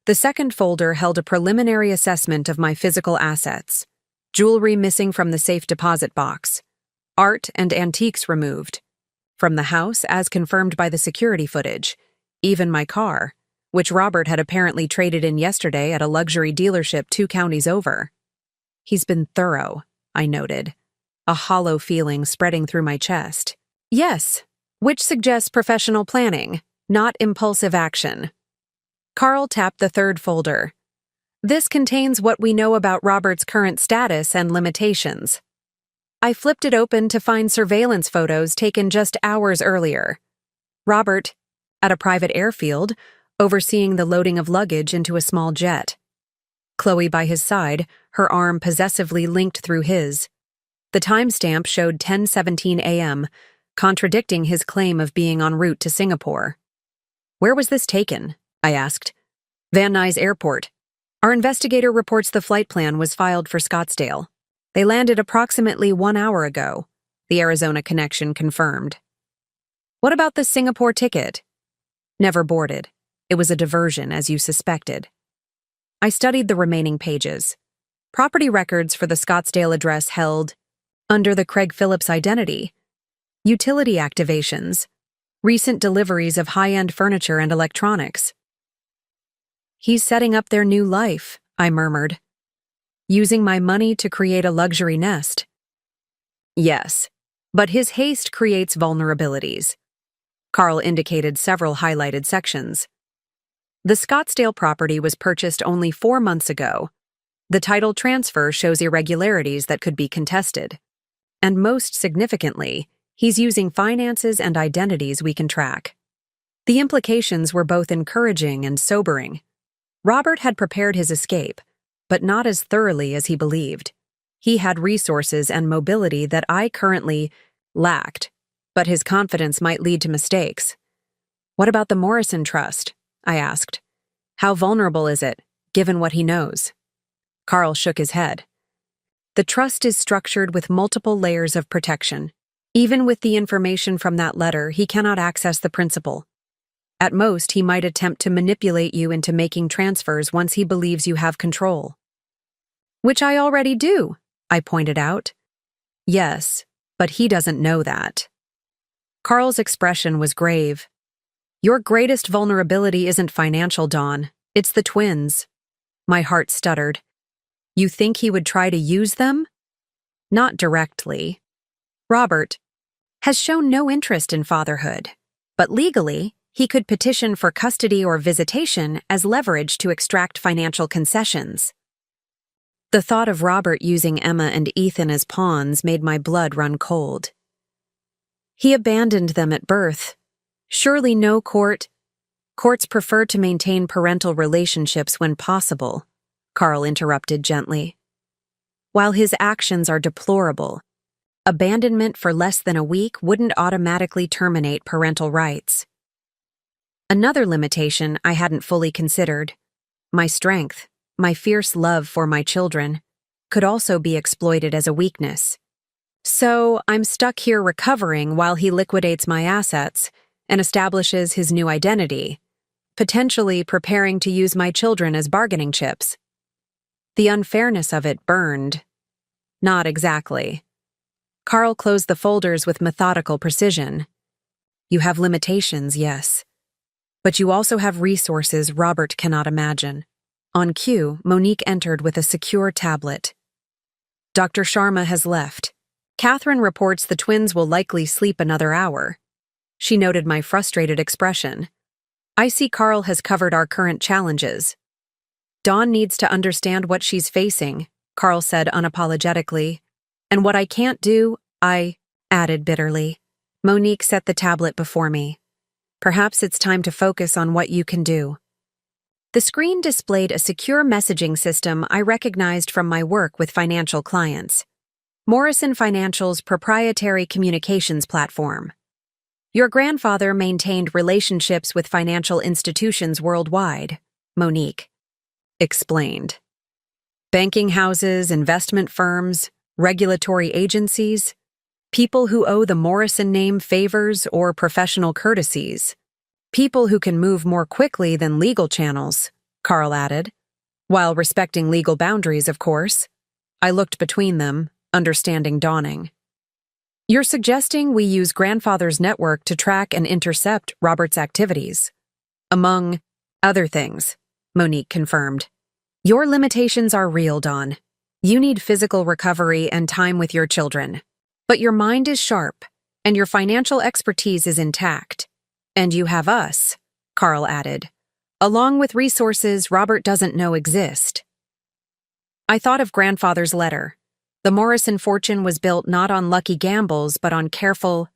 Speaker 1: The second folder held a preliminary assessment of my physical assets. Jewelry missing from the safe deposit box. Art and antiques removed. From the house, as confirmed by the security footage. Even my car, which Robert had apparently traded in yesterday at a luxury dealership 2 counties over. He's been thorough, I noted, a hollow feeling spreading through my chest. Yes, which suggests professional planning, not impulsive action. Carl tapped the third folder. This contains what we know about Robert's current status and limitations. I flipped it open to find surveillance photos taken just hours earlier. Robert, at a private airfield, overseeing the loading of luggage into a small jet. Chloe by his side, her arm possessively linked through his. The timestamp showed 10:17 a.m., contradicting his claim of being en route to Singapore. Where was this taken? I asked. Van Nuys Airport. Our investigator reports the flight plan was filed for Scottsdale. They landed approximately 1 hour ago, the Arizona connection confirmed. What about the Singapore ticket? Never boarded. It was a diversion, as you suspected. I studied the remaining pages. Property records for the Scottsdale address held, under the Craig Phillips identity, utility activations, recent deliveries of high-end furniture and electronics. He's setting up their new life, I murmured. Using my money to create a luxury nest. Yes, but his haste creates vulnerabilities. Carl indicated several highlighted sections. The Scottsdale property was purchased only 4 months ago. The title transfer shows irregularities that could be contested. And most significantly, he's using finances and identities we can track. The implications were both encouraging and sobering. Robert had prepared his escape, but not as thoroughly as he believed. He had resources and mobility that I currently lacked, but his confidence might lead to mistakes. What about the Morrison Trust? I asked. How vulnerable is it, given what he knows? Carl shook his head. The trust is structured with multiple layers of protection. Even with the information from that letter, he cannot access the principal. At most, he might attempt to manipulate you into making transfers once he believes you have control. Which I already do, I pointed out. Yes, but he doesn't know that. Carl's expression was grave. Your greatest vulnerability isn't financial, Dawn. It's the twins. My heart stuttered. You think he would try to use them? Not directly. Robert has shown no interest in fatherhood, but legally, he could petition for custody or visitation as leverage to extract financial concessions. The thought of Robert using Emma and Ethan as pawns made my blood run cold. He abandoned them at birth. Surely no courts prefer to maintain parental relationships when possible, Carl interrupted gently. While his actions are deplorable, abandonment for less than a week wouldn't automatically terminate parental rights. Another limitation I hadn't fully considered, my strength, my fierce love for my children, could also be exploited as a weakness. So I'm stuck here recovering while he liquidates my assets and establishes his new identity, potentially preparing to use my children as bargaining chips. The unfairness of it burned. Not exactly. Carl closed the folders with methodical precision. You have limitations, yes. But you also have resources Robert cannot imagine. On cue, Monique entered with a secure tablet. Dr. Sharma has left. Catherine reports the twins will likely sleep another hour. She noted my frustrated expression. I see Carl has covered our current challenges. Dawn needs to understand what she's facing, Carl said unapologetically. And what I can't do, I added bitterly. Monique set the tablet before me. Perhaps it's time to focus on what you can do. The screen displayed a secure messaging system I recognized from my work with financial clients. Morrison Financial's proprietary communications platform. Your grandfather maintained relationships with financial institutions worldwide, Monique explained. Banking houses, investment firms, regulatory agencies, people who owe the Morrison name favors or professional courtesies. People who can move more quickly than legal channels, Carl added. While respecting legal boundaries, of course. I looked between them, understanding dawning. You're suggesting we use grandfather's network to track and intercept Robert's activities. Among other things, Monique confirmed. Your limitations are real, Dawn. You need physical recovery and time with your children. But your mind is sharp, and your financial expertise is intact. And you have us, Carl added, along with resources Robert doesn't know exist. I thought of grandfather's letter. The Morrison fortune was built not on lucky gambles, but on careful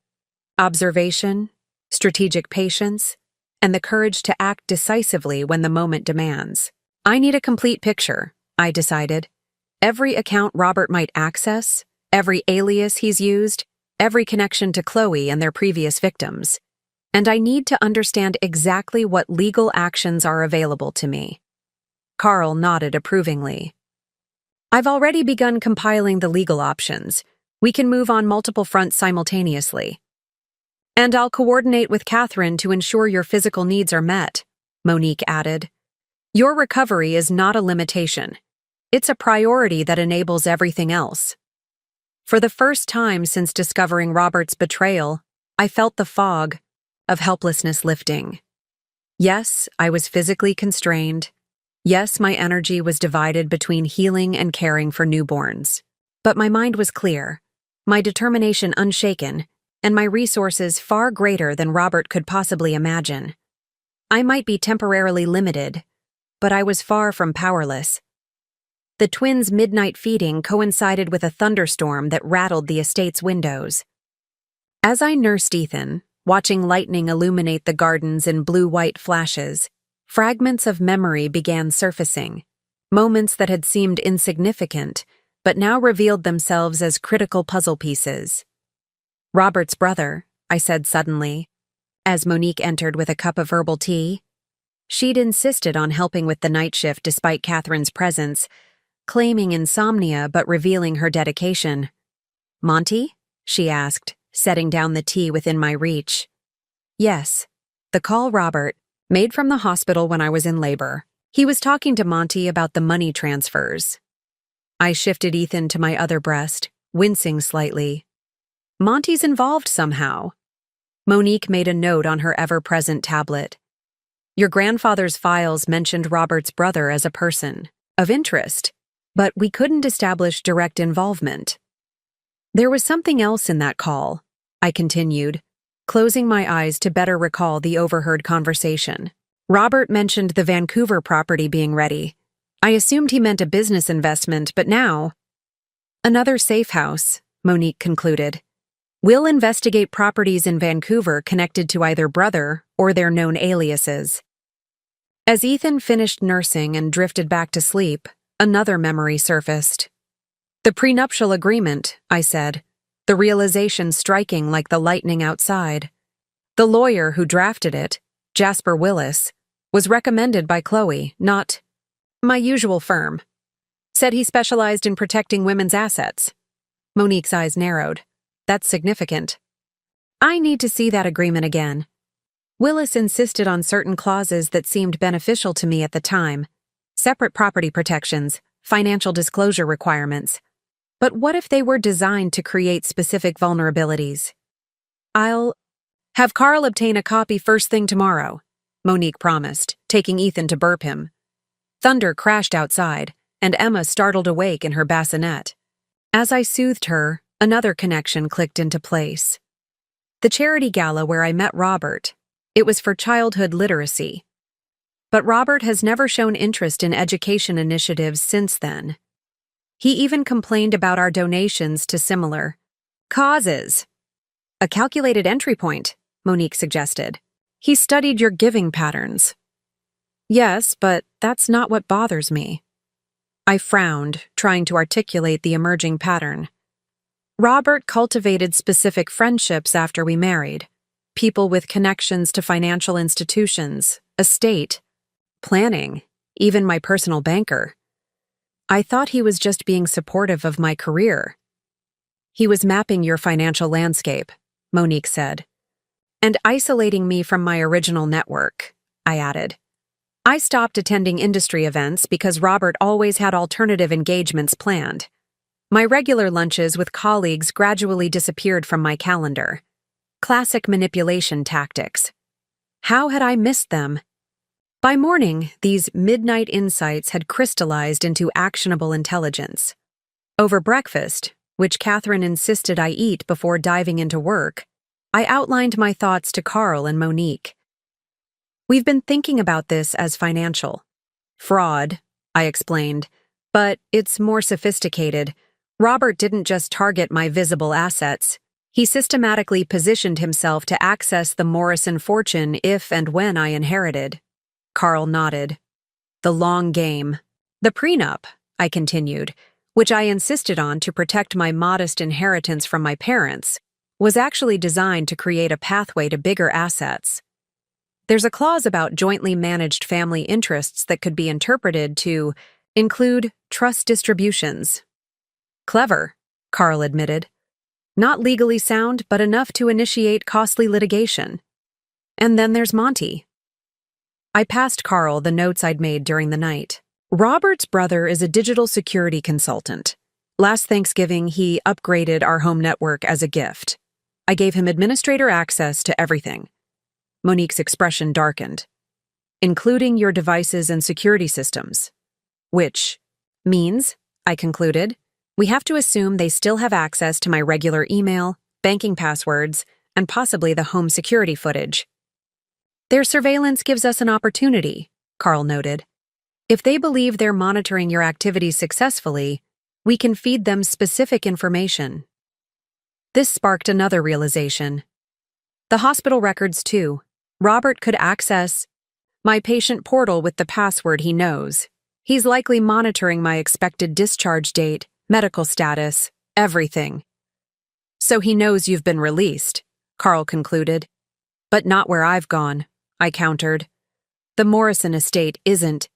Speaker 1: observation, strategic patience, and the courage to act decisively when the moment demands. I need a complete picture, I decided. Every account Robert might access, every alias he's used, every connection to Chloe and their previous victims. And I need to understand exactly what legal actions are available to me. Carl nodded approvingly. I've already begun compiling the legal options. We can move on multiple fronts simultaneously. And I'll coordinate with Catherine to ensure your physical needs are met, Monique added. Your recovery is not a limitation. It's a priority that enables everything else. For the first time since discovering Robert's betrayal, I felt the fog of helplessness lifting. Yes, I was physically constrained. Yes, my energy was divided between healing and caring for newborns. But my mind was clear, my determination unshaken, and my resources far greater than Robert could possibly imagine. I might be temporarily limited, but I was far from powerless. The twins' midnight feeding coincided with a thunderstorm that rattled the estate's windows. As I nursed Ethan, watching lightning illuminate the gardens in blue-white flashes, fragments of memory began surfacing, moments that had seemed insignificant, but now revealed themselves as critical puzzle pieces. Robert's brother, I said suddenly, as Monique entered with a cup of herbal tea. She'd insisted on helping with the night shift despite Catherine's presence, claiming insomnia but revealing her dedication. "Monty?" she asked, setting down the tea within my reach. "Yes. The call Robert, made from the hospital when I was in labor. He was talking to Monty about the money transfers." I shifted Ethan to my other breast, wincing slightly. "Monty's involved somehow." Monique made a note on her ever-present tablet. "Your grandfather's files mentioned Robert's brother as a person of interest, but we couldn't establish direct involvement." "There was something else in that call," I continued, closing my eyes to better recall the overheard conversation. "Robert mentioned the Vancouver property being ready. I assumed he meant a business investment, but now—" "Another safe house," Monique concluded. "We'll investigate properties in Vancouver connected to either brother or their known aliases." As Ethan finished nursing and drifted back to sleep, another memory surfaced. "The prenuptial agreement," I said, the realization striking like the lightning outside. "The lawyer who drafted it, Jasper Willis, was recommended by Chloe, not my usual firm. Said he specialized in protecting women's assets." Monique's eyes narrowed. "That's significant. I need to see that agreement again." Willis insisted on certain clauses that seemed beneficial to me at the time. Separate property protections, financial disclosure requirements. But what if they were designed to create specific vulnerabilities? "I'll have Carl obtain a copy first thing tomorrow," Monique promised, taking Ethan to burp him. Thunder crashed outside, and Emma startled awake in her bassinet. As I soothed her, another connection clicked into place. The charity gala where I met Robert. It was for childhood literacy. But Robert has never shown interest in education initiatives since then. He even complained about our donations to similar causes. "A calculated entry point," Monique suggested. "He studied your giving patterns." "Yes, but that's not what bothers me." I frowned, trying to articulate the emerging pattern. "Robert cultivated specific friendships after we married. People with connections to financial institutions, estate, planning, even my personal banker. I thought he was just being supportive of my career." "He was mapping your financial landscape," Monique said. "And isolating me from my original network," I added. "I stopped attending industry events because Robert always had alternative engagements planned. My regular lunches with colleagues gradually disappeared from my calendar. Classic manipulation tactics. How had I missed them? By morning, these midnight insights had crystallized into actionable intelligence. Over breakfast, which Catherine insisted I eat before diving into work, I outlined my thoughts to Carl and Monique. "We've been thinking about this as financial fraud," I explained, "but it's more sophisticated. Robert didn't just target my visible assets. He systematically positioned himself to access the Morrison fortune if and when I inherited." Carl nodded. "The long game. The prenup," I continued, "which I insisted on to protect my modest inheritance from my parents, was actually designed to create a pathway to bigger assets. There's a clause about jointly managed family interests that could be interpreted to include trust distributions." "Clever," Carl admitted. "Not legally sound, but enough to initiate costly litigation. And then there's Monty." I passed Carl the notes I'd made during the night. "Robert's brother is a digital security consultant. Last Thanksgiving, he upgraded our home network as a gift. I gave him administrator access to everything." Monique's expression darkened. "Including your devices and security systems. Which means," I concluded, "we have to assume they still have access to my regular email, banking passwords, and possibly the home security footage." "Their surveillance gives us an opportunity," Carl noted. "If they believe they're monitoring your activities successfully, we can feed them specific information." This sparked another realization. The hospital records, too. Robert could access my patient portal with the password he knows. He's likely monitoring my expected discharge date, medical status, everything. "So he knows you've been released," Carl concluded. "But not where I've gone," I countered. The Morrison estate isn't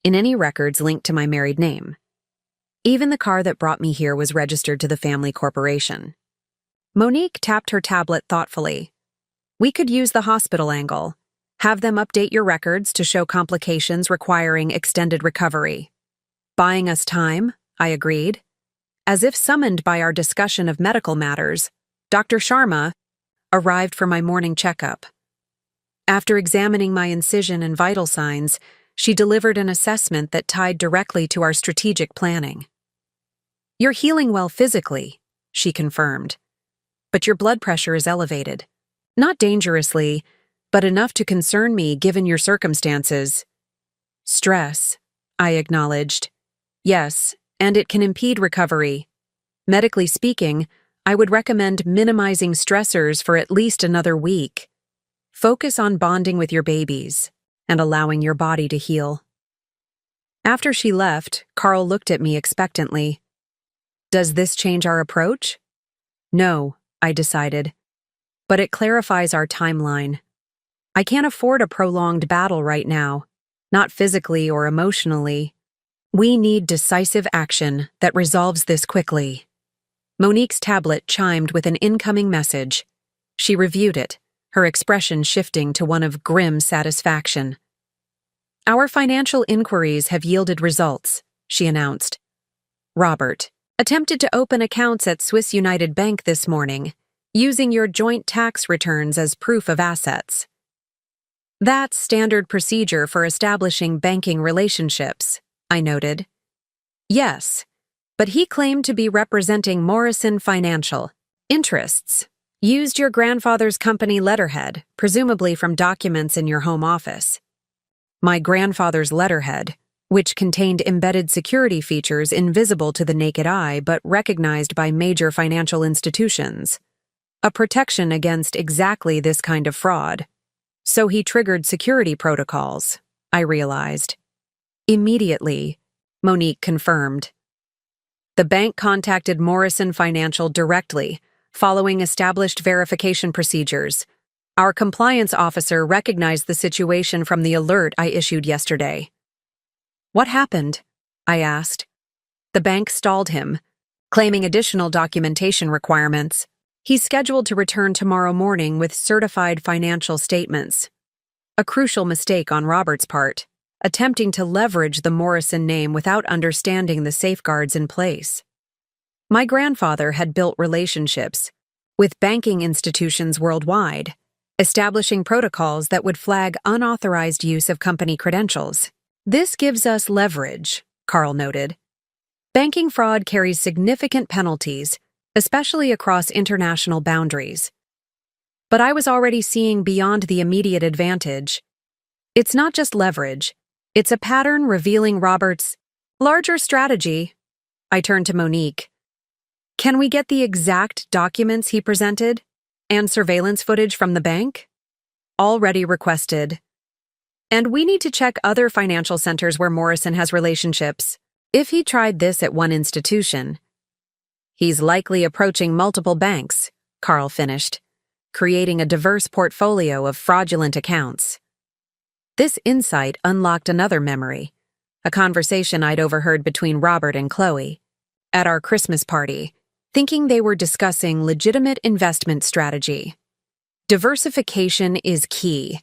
Speaker 1: in any records linked to my married name. Even the car that brought me here was registered to the family corporation. Monique tapped her tablet thoughtfully. We could use the hospital angle. Have them update your records to show complications requiring extended recovery. Buying us time, I agreed. As if summoned by our discussion of medical matters, Dr. Sharma arrived for my morning checkup. After examining my incision and vital signs, she delivered an assessment that tied directly to our strategic planning. You're healing well physically, she confirmed, but your blood pressure is elevated. Not dangerously, but enough to concern me given your circumstances. Stress, I acknowledged. Yes, and it can impede recovery. Medically speaking, I would recommend minimizing stressors for at least another week. Focus on bonding with your babies and allowing your body to heal. After she left, Carl looked at me expectantly. Does this change our approach? No, I decided. But it clarifies our timeline. I can't afford a prolonged battle right now, not physically or emotionally. We need decisive action that resolves this quickly. Monique's tablet chimed with an incoming message. She reviewed it, her expression shifting to one of grim satisfaction. Our financial inquiries have yielded results, she announced. Robert attempted to open accounts at Swiss United Bank this morning, using your joint tax returns as proof of assets. That's standard procedure for establishing banking relationships, I noted. Yes, but he claimed to be representing Morrison Financial interests. Used your grandfather's company letterhead, presumably from documents in your home office. My grandfather's letterhead, which contained embedded security features invisible to the naked eye but recognized by major financial institutions. A protection against exactly this kind of fraud. So he triggered security protocols, I realized. Immediately, Monique confirmed. The bank contacted Morrison Financial directly, following established verification procedures. Our compliance officer recognized the situation from the alert I issued yesterday. What happened? I asked. The bank stalled him, claiming additional documentation requirements. He's scheduled to return tomorrow morning with certified financial statements. A crucial mistake on Robert's part, attempting to leverage the Morrison name without understanding the safeguards in place. My grandfather had built relationships with banking institutions worldwide, establishing protocols that would flag unauthorized use of company credentials. This gives us leverage, Carl noted. Banking fraud carries significant penalties, especially across international boundaries. But I was already seeing beyond the immediate advantage. It's not just leverage, it's a pattern revealing Robert's larger strategy. I turned to Monique. Can we get the exact documents he presented and surveillance footage from the bank? Already requested. And we need to check other financial centers where Morrison has relationships. If he tried this at one institution, he's likely approaching multiple banks, Carl finished, creating a diverse portfolio of fraudulent accounts. This insight unlocked another memory, a conversation I'd overheard between Robert and Chloe at our Christmas party, thinking they were discussing legitimate investment strategy. Diversification is key.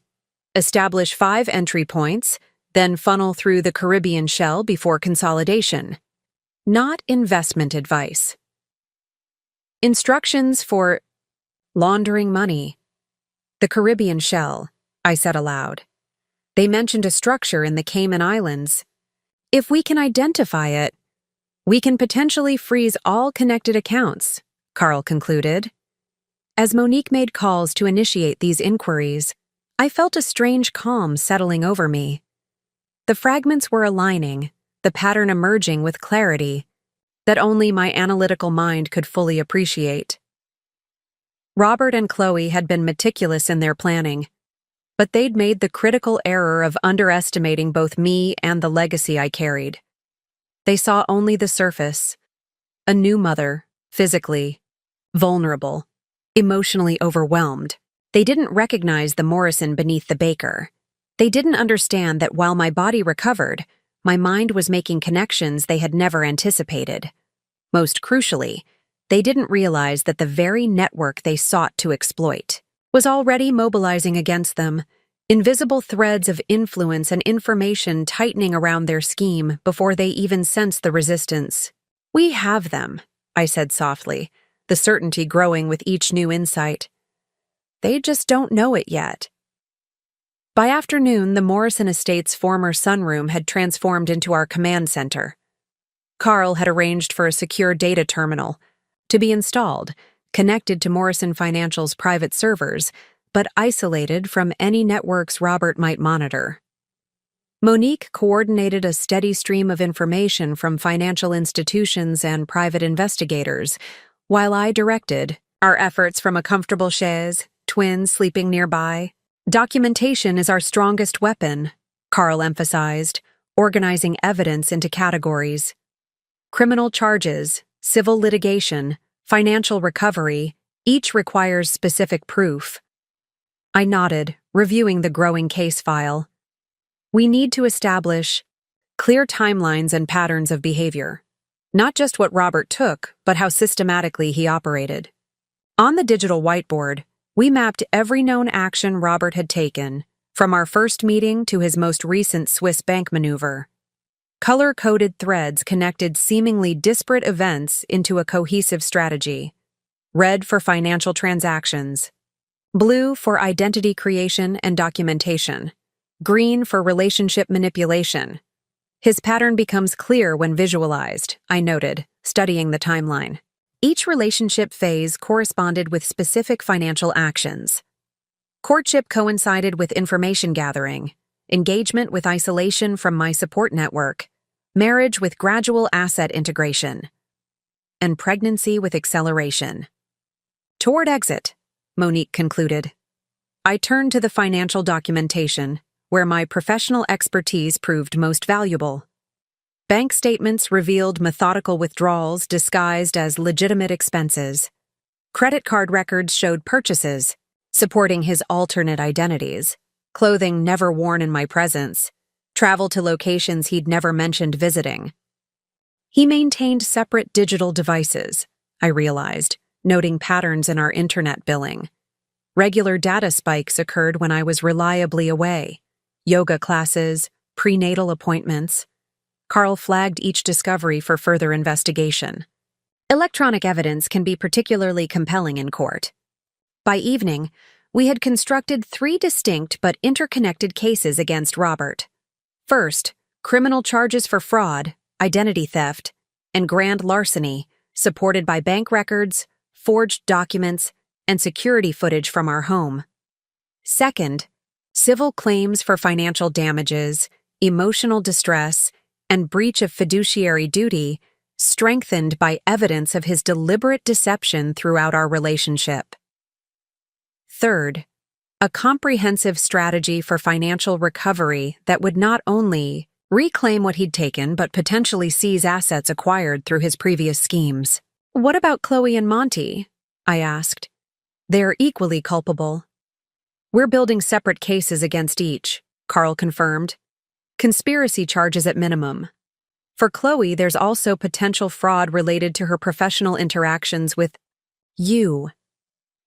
Speaker 1: Establish 5 entry points, then funnel through the Caribbean shell before consolidation. Not investment advice. Instructions for laundering money. The Caribbean shell, I said aloud. They mentioned a structure in the Cayman Islands. If we can identify it, we can potentially freeze all connected accounts, Carl concluded. As Monique made calls to initiate these inquiries, I felt a strange calm settling over me. The fragments were aligning, the pattern emerging with clarity that only my analytical mind could fully appreciate. Robert and Chloe had been meticulous in their planning, but they'd made the critical error of underestimating both me and the legacy I carried. They saw only the surface. A new mother, physically, vulnerable, emotionally overwhelmed. They didn't recognize the Morrison beneath the baker. They didn't understand that while my body recovered, my mind was making connections they had never anticipated. Most crucially, they didn't realize that the very network they sought to exploit was already mobilizing against them, invisible threads of influence and information tightening around their scheme before they even sensed the resistance. "We have them," I said softly, the certainty growing with each new insight. "They just don't know it yet." By afternoon, the Morrison estate's former sunroom had transformed into our command center. Carl had arranged for a secure data terminal to be installed, connected to Morrison Financial's private servers, but isolated from any networks Robert might monitor. Monique coordinated a steady stream of information from financial institutions and private investigators, while I directed our efforts from a comfortable chaise, twins sleeping nearby. "Documentation is our strongest weapon," Carl emphasized, organizing evidence into categories. "Criminal charges, civil litigation, financial recovery, each requires specific proof." I nodded, reviewing the growing case file. "We need to establish clear timelines and patterns of behavior. Not just what Robert took, but how systematically he operated." On the digital whiteboard, we mapped every known action Robert had taken, from our first meeting to his most recent Swiss bank maneuver. Color-coded threads connected seemingly disparate events into a cohesive strategy. Red for financial transactions, blue for identity creation and documentation, green for relationship manipulation. His pattern becomes clear when visualized, I noted, studying the timeline. Each relationship phase corresponded with specific financial actions. Courtship coincided with information gathering, engagement with isolation from my support network, marriage with gradual asset integration, and pregnancy with acceleration. "Toward exit," Monique concluded. I turned to the financial documentation, where my professional expertise proved most valuable. Bank statements revealed methodical withdrawals disguised as legitimate expenses. Credit card records showed purchases, supporting his alternate identities, clothing never worn in my presence, travel to locations he'd never mentioned visiting. He maintained separate digital devices, I realized, noting patterns in our internet billing. Regular data spikes occurred when I was reliably away. Yoga classes, prenatal appointments. Carl flagged each discovery for further investigation. Electronic evidence can be particularly compelling in court. By evening, we had constructed 3 distinct but interconnected cases against Robert. First, criminal charges for fraud, identity theft, and grand larceny, supported by bank records, forged documents, and security footage from our home. Second, civil claims for financial damages, emotional distress, and breach of fiduciary duty, strengthened by evidence of his deliberate deception throughout our relationship. Third, a comprehensive strategy for financial recovery that would not only reclaim what he'd taken but potentially seize assets acquired through his previous schemes. "What about Chloe and Monty?" I asked. "They're equally culpable." "We're building separate cases against each," Carl confirmed. "Conspiracy charges at minimum. For Chloe, there's also potential fraud related to her professional interactions with you."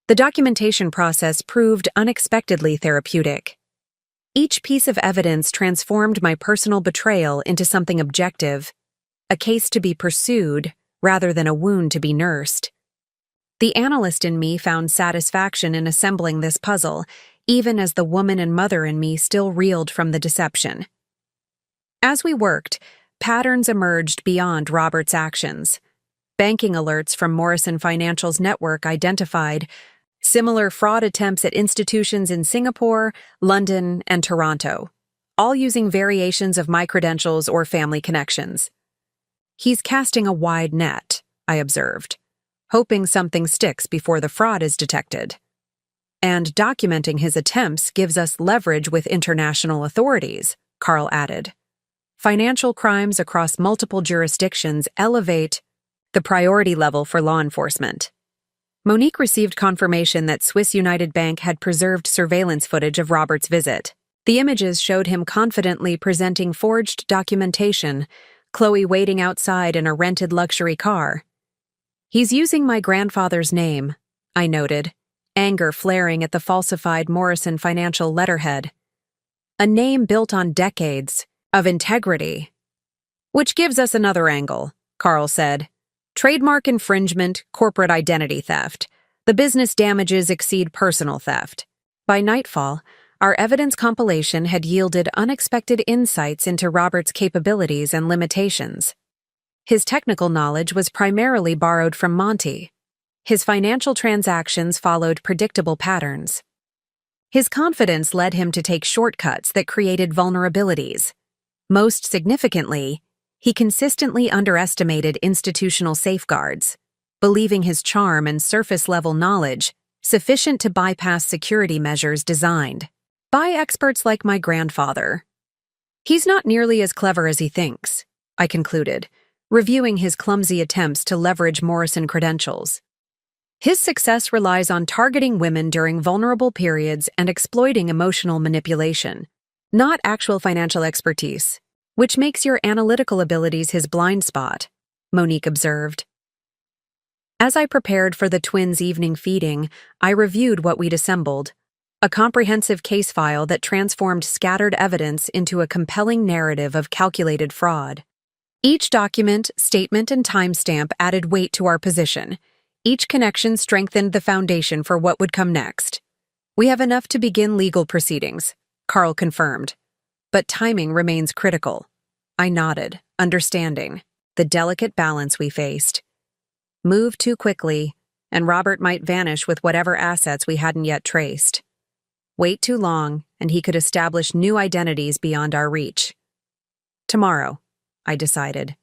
Speaker 1: The documentation process proved unexpectedly therapeutic. Each piece of evidence transformed my personal betrayal into something objective, a case to be pursued rather than a wound to be nursed. The analyst in me found satisfaction in assembling this puzzle, even as the woman and mother in me still reeled from the deception. As we worked, patterns emerged beyond Robert's actions. Banking alerts from Morrison Financial's network identified similar fraud attempts at institutions in Singapore, London, and Toronto, all using variations of my credentials or family connections. "He's casting a wide net," I observed, hoping something sticks before the fraud is detected. "And documenting his attempts gives us leverage with international authorities," Carl added. "Financial crimes across multiple jurisdictions elevate the priority level for law enforcement." Monique received confirmation that Swiss United Bank had preserved surveillance footage of Robert's visit. The images showed him confidently presenting forged documentation, Chloe waiting outside in a rented luxury car. "He's using my grandfather's name," I noted, anger flaring at the falsified Morrison financial letterhead. "A name built on decades of integrity." "Which gives us another angle," Carl said. "Trademark infringement, corporate identity theft. The business damages exceed personal theft." By nightfall, our evidence compilation had yielded unexpected insights into Robert's capabilities and limitations. His technical knowledge was primarily borrowed from Monty. His financial transactions followed predictable patterns. His confidence led him to take shortcuts that created vulnerabilities. Most significantly, he consistently underestimated institutional safeguards, believing his charm and surface-level knowledge sufficient to bypass security measures designed by experts like my grandfather. "He's not nearly as clever as he thinks," I concluded, reviewing his clumsy attempts to leverage Morrison credentials. "His success relies on targeting women during vulnerable periods and exploiting emotional manipulation, not actual financial expertise, which makes your analytical abilities his blind spot," Monique observed. As I prepared for the twins' evening feeding, I reviewed what we'd assembled, a comprehensive case file that transformed scattered evidence into a compelling narrative of calculated fraud. Each document, statement, and timestamp added weight to our position. Each connection strengthened the foundation for what would come next. "We have enough to begin legal proceedings," Carl confirmed. "But timing remains critical." I nodded, understanding the delicate balance we faced. Move too quickly, and Robert might vanish with whatever assets we hadn't yet traced. Wait too long, and he could establish new identities beyond our reach. "Tomorrow," I decided.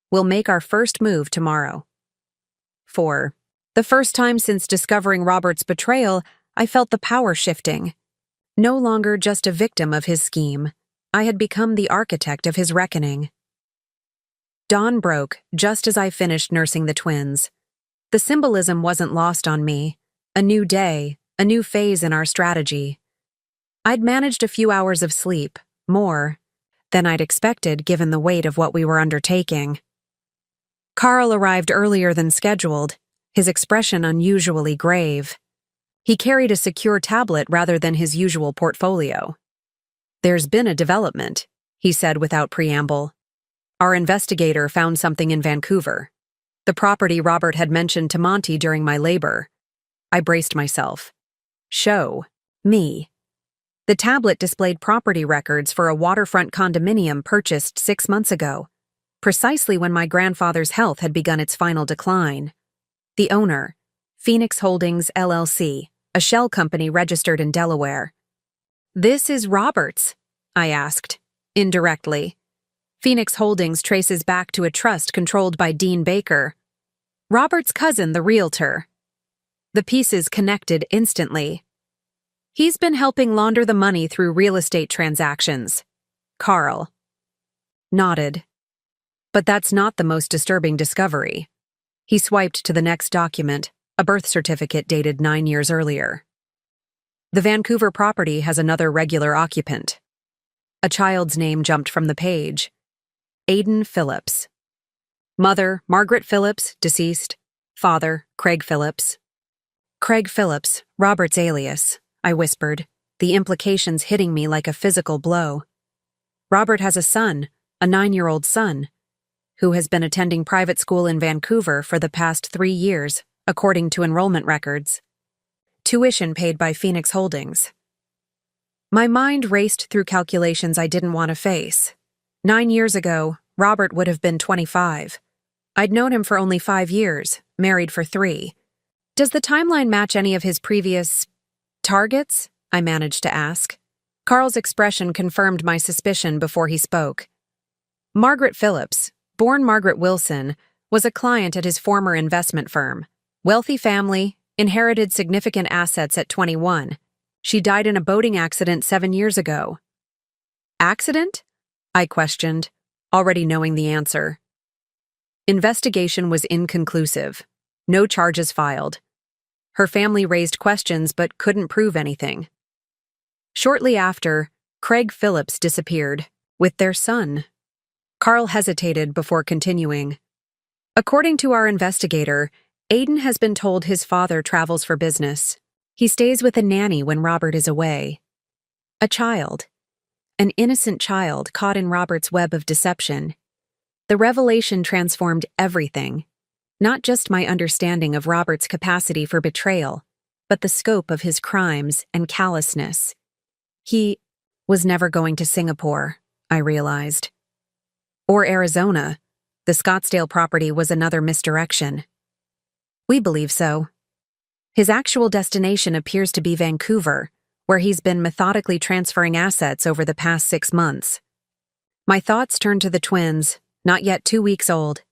Speaker 1: "We'll make our first move tomorrow." For the first time since discovering Robert's betrayal, I felt the power shifting. No longer just a victim of his scheme, I had become the architect of his reckoning. Dawn broke just as I finished nursing the twins. The symbolism wasn't lost on me. A new day, a new phase in our strategy. I'd managed a few hours of sleep, more than I'd expected given the weight of what we were undertaking. Carl arrived earlier than scheduled, his expression unusually grave. He carried a secure tablet rather than his usual portfolio. "There's been a development," he said without preamble. "Our investigator found something in Vancouver. The property Robert had mentioned to Monty during my labor." I braced myself. "Show me." The tablet displayed property records for a waterfront condominium purchased 6 months ago, precisely when my grandfather's health had begun its final decline. The owner, Phoenix Holdings, LLC, a shell company registered in Delaware. "This is Robert's?" I asked, indirectly. Phoenix Holdings traces back to a trust controlled by Dean Baker, Robert's cousin, the realtor. The pieces connected instantly. "He's been helping launder the money through real estate transactions." Carl nodded. "But that's not the most disturbing discovery." He swiped to the next document, a birth certificate dated 9 years earlier. "The Vancouver property has another regular occupant." A child's name jumped from the page. Aiden Phillips. Mother, Margaret Phillips, deceased. Father, Craig Phillips. "Craig Phillips, Robert's alias," I whispered, the implications hitting me like a physical blow. "Robert has a son, a 9-year-old son, who has been attending private school in Vancouver for the past 3 years, according to enrollment records. Tuition paid by Phoenix Holdings." My mind raced through calculations I didn't want to face. 9 years ago, Robert would have been 25. I'd known him for only 5 years, married for 3. "Does the timeline match any of his previous targets?" I managed to ask. Carl's expression confirmed my suspicion before he spoke. Margaret Phillips, born Margaret Wilson, was a client at his former investment firm. Wealthy family, inherited significant assets at 21. She died in a boating accident 7 years ago. "Accident?" I questioned, already knowing the answer. Investigation was inconclusive. No charges filed. Her family raised questions but couldn't prove anything. Shortly after, Craig Phillips disappeared, with their son. Carl hesitated before continuing. According to our investigator, Aiden has been told his father travels for business. He stays with a nanny when Robert is away. A child. An innocent child caught in Robert's web of deception. The revelation transformed everything, not just my understanding of Robert's capacity for betrayal, but the scope of his crimes and callousness. He was never going to Singapore, I realized. Or Arizona. The Scottsdale property was another misdirection. We believe so. His actual destination appears to be Vancouver, where he's been methodically transferring assets over the past 6 months. My thoughts turned to the twins, not yet 2 weeks old.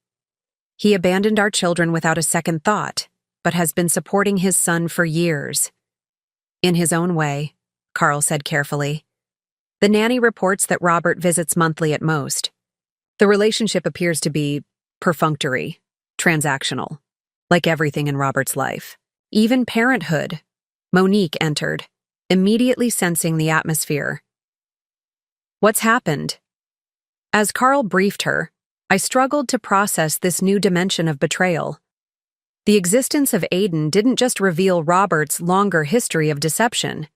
Speaker 1: He abandoned our children without a second thought, but has been supporting his son for years. In his own way, Carl said carefully. The nanny reports that Robert visits monthly at most. The relationship appears to be perfunctory, transactional, like everything in Robert's life. Even parenthood. Monique entered, immediately sensing the atmosphere. What's happened? As Carl briefed her, I struggled to process this new dimension of betrayal. The existence of Aiden didn't just reveal Robert's longer history of deception.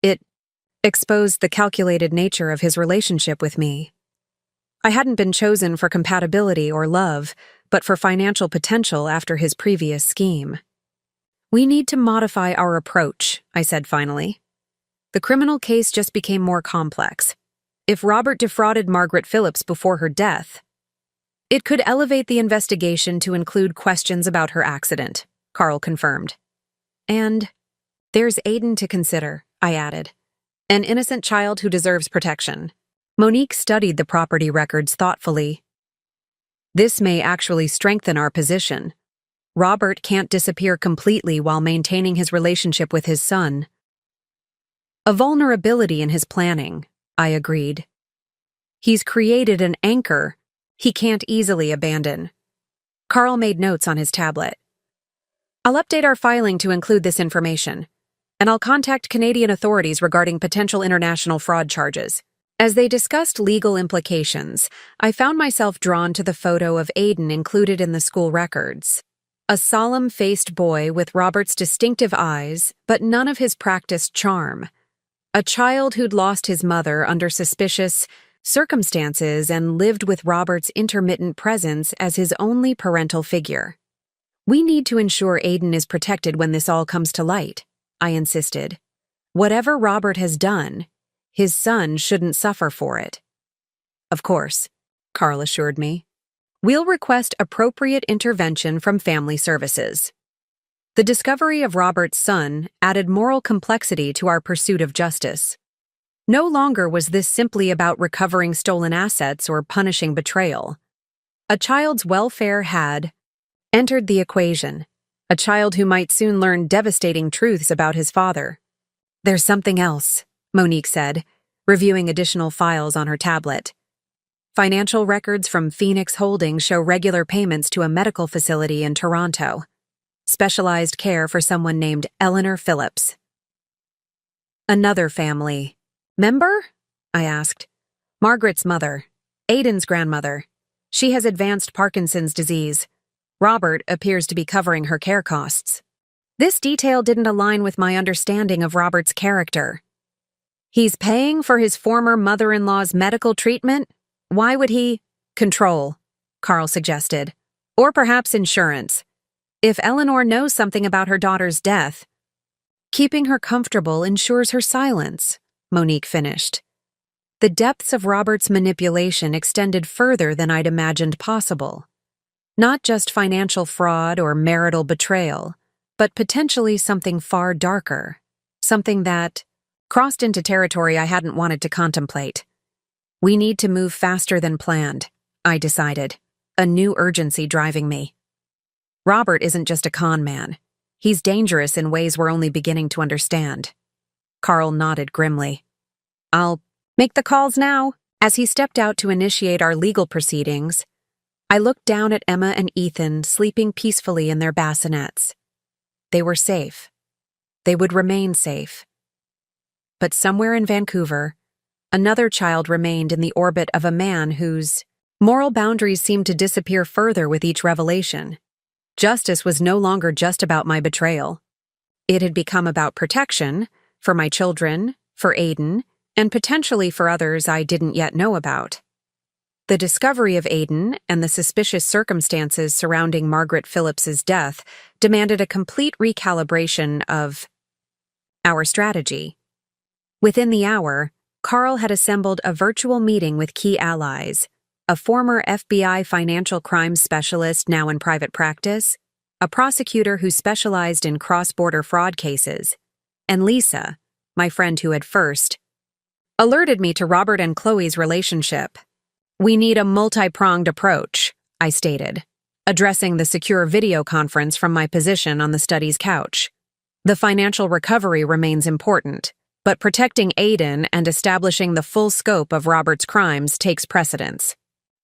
Speaker 1: It exposed the calculated nature of his relationship with me. I hadn't been chosen for compatibility or love, but for financial potential after his previous scheme. We need to modify our approach, I said finally. The criminal case just became more complex. If Robert defrauded Margaret Phillips before her death, it could elevate the investigation to include questions about her accident, Carl confirmed. And there's Aiden to consider, I added. An innocent child who deserves protection. Monique studied the property records thoughtfully. This may actually strengthen our position. Robert can't disappear completely while maintaining his relationship with his son. A vulnerability in his planning, I agreed. He's created an anchor he can't easily abandon. Carl made notes on his tablet. I'll update our filing to include this information, and I'll contact Canadian authorities regarding potential international fraud charges. As they discussed legal implications, I found myself drawn to the photo of Aiden included in the school records. A solemn-faced boy with Robert's distinctive eyes, but none of his practiced charm. A child who'd lost his mother under suspicious circumstances and lived with Robert's intermittent presence as his only parental figure. We need to ensure Aiden is protected when this all comes to light, I insisted. Whatever Robert has done, his son shouldn't suffer for it. Of course, Carl assured me. We'll request appropriate intervention from family services. The discovery of Robert's son added moral complexity to our pursuit of justice. No longer was this simply about recovering stolen assets or punishing betrayal. A child's welfare had entered the equation, a child who might soon learn devastating truths about his father. There's something else, Monique said, reviewing additional files on her tablet. Financial records from Phoenix Holdings show regular payments to a medical facility in Toronto. Specialized care for someone named Eleanor Phillips. Another family. Member? I asked. Margaret's mother. Aiden's grandmother. She has advanced Parkinson's disease. Robert appears to be covering her care costs. This detail didn't align with my understanding of Robert's character. He's paying for his former mother-in-law's medical treatment? Why would he? Control, Carl suggested. Or perhaps insurance. If Eleanor knows something about her daughter's death, keeping her comfortable ensures her silence, Monique finished. The depths of Robert's manipulation extended further than I'd imagined possible. Not just financial fraud or marital betrayal, but potentially something far darker. Something that crossed into territory I hadn't wanted to contemplate. We need to move faster than planned, I decided, a new urgency driving me. Robert isn't just a con man. He's dangerous in ways we're only beginning to understand. Carl nodded grimly. I'll make the calls now. As he stepped out to initiate our legal proceedings, I looked down at Emma and Ethan sleeping peacefully in their bassinets. They were safe. They would remain safe. but somewhere in Vancouver, another child remained in the orbit of a man whose moral boundaries seemed to disappear further with each revelation. Justice was no longer just about my betrayal. It had become about protection, for my children, for Aiden, and potentially for others I didn't yet know about. The discovery of Aiden and the suspicious circumstances surrounding Margaret Phillips's death demanded a complete recalibration of our strategy. Within the hour, Carl had assembled a virtual meeting with key allies, a former FBI financial crimes specialist now in private practice, a prosecutor who specialized in cross-border fraud cases, and Lisa, my friend who had first alerted me to Robert and Chloe's relationship. "We need a multi-pronged approach," I stated, addressing the secure video conference from my position on the study's couch. "The financial recovery remains important, but protecting Aiden and establishing the full scope of Robert's crimes takes precedence."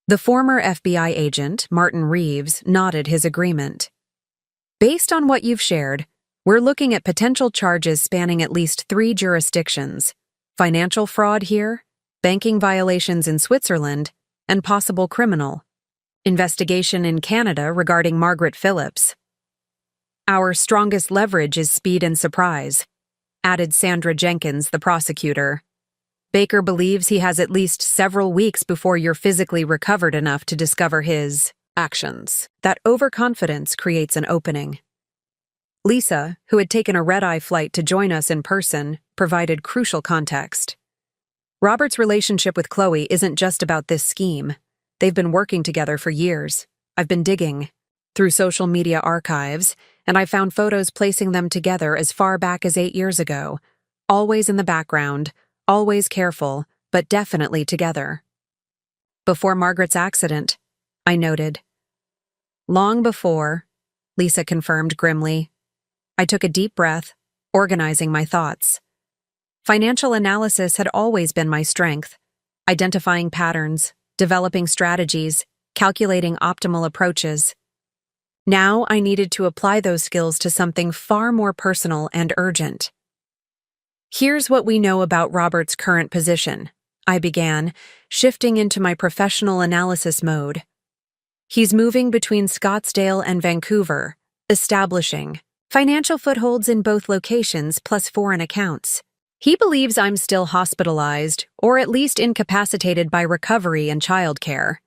Speaker 1: The former FBI agent, Martin Reeves, nodded his agreement. "Based on what you've shared, we're looking at potential charges spanning at least 3 jurisdictions: financial fraud here, banking violations in Switzerland, and possible criminal investigation in Canada regarding Margaret Phillips. Our strongest leverage is speed and surprise," added Sandra Jenkins, the prosecutor. "Baker believes he has at least several weeks before you're physically recovered enough to discover his actions. That overconfidence creates an opening." Lisa, who had taken a red-eye flight to join us in person, provided crucial context. "Robert's relationship with Chloe isn't just about this scheme. They've been working together for years. I've been digging through social media archives, and I found photos placing them together as far back as 8 years ago. Always in the background, always careful, but definitely together." "Before Margaret's accident," I noted. "Long before," Lisa confirmed grimly. I took a deep breath, organizing my thoughts. Financial analysis had always been my strength, identifying patterns, developing strategies, calculating optimal approaches. Now I needed to apply those skills to something far more personal and urgent. "Here's what we know about Robert's current position," I began, shifting into my professional analysis mode. "He's moving between Scottsdale and Vancouver, establishing financial footholds in both locations plus foreign accounts. He believes I'm still hospitalized, or at least incapacitated by recovery and childcare.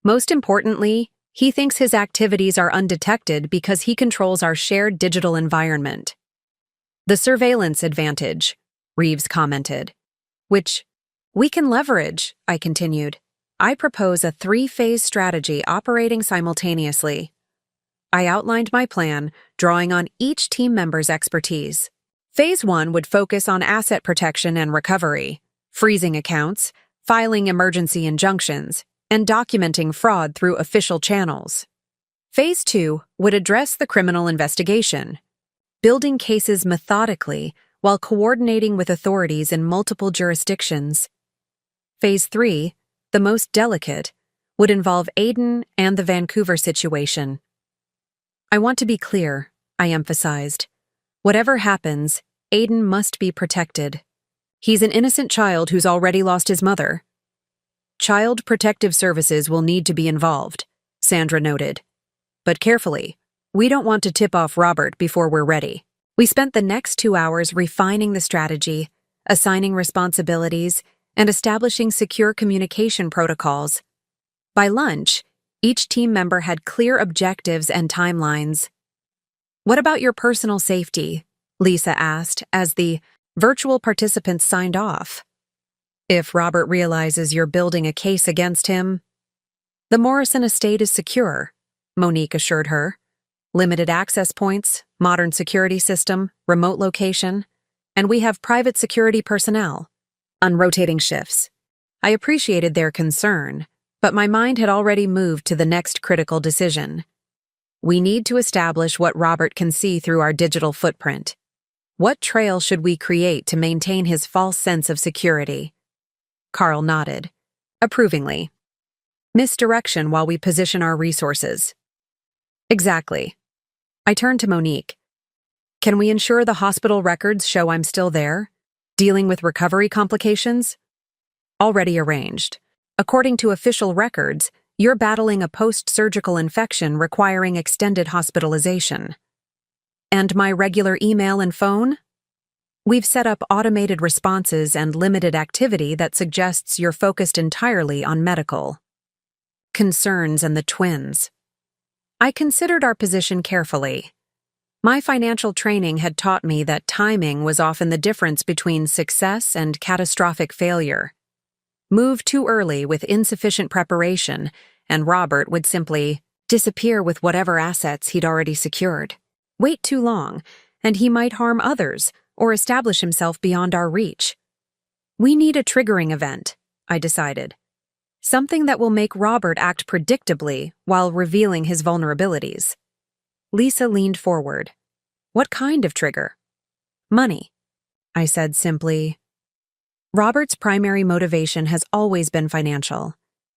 Speaker 1: Most importantly, he thinks his activities are undetected because he controls our shared digital environment. The surveillance advantage," Reeves commented. "Which we can leverage," I continued. "I propose a 3-phase strategy operating simultaneously." I outlined my plan, drawing on each team member's expertise. Phase 1 would focus on asset protection and recovery, freezing accounts, filing emergency injunctions, and documenting fraud through official channels. Phase 2 would address the criminal investigation, building cases methodically while coordinating with authorities in multiple jurisdictions. Phase 3, the most delicate, would involve Aiden and the Vancouver situation. "I want to be clear," I emphasized. "Whatever happens, Aiden must be protected. He's an innocent child who's already lost his mother." "Child Protective Services will need to be involved," Sandra noted. "But carefully. We don't want to tip off Robert before we're ready." We spent the next 2 hours refining the strategy, assigning responsibilities, and establishing secure communication protocols. By lunch, each team member had clear objectives and timelines. "What about your personal safety?" Lisa asked as the virtual participants signed off. "If Robert realizes you're building a case against him..." "The Morrison estate is secure," Monique assured her. "Limited access points, modern security system, remote location, and we have private security personnel on rotating shifts." I appreciated their concern, but my mind had already moved to the next critical decision. We need to establish what Robert can see through our digital footprint. What trail should we create to maintain his false sense of security? Carl nodded, approvingly. Misdirection while we position our resources. Exactly. I turned to Monique. Can we ensure the hospital records show I'm still there? Dealing with recovery complications? Already arranged. According to official records, you're battling a post-surgical infection requiring extended hospitalization. And my regular email and phone? We've set up automated responses and limited activity that suggests you're focused entirely on medical concerns and the twins. I considered our position carefully. My financial training had taught me that timing was often the difference between success and catastrophic failure. Move too early with insufficient preparation, and Robert would simply disappear with whatever assets he'd already secured. Wait too long, and he might harm others or establish himself beyond our reach. We need a triggering event, I decided. Something that will make Robert act predictably while revealing his vulnerabilities. Lisa leaned forward. What kind of trigger? Money, I said simply. Robert's primary motivation has always been financial.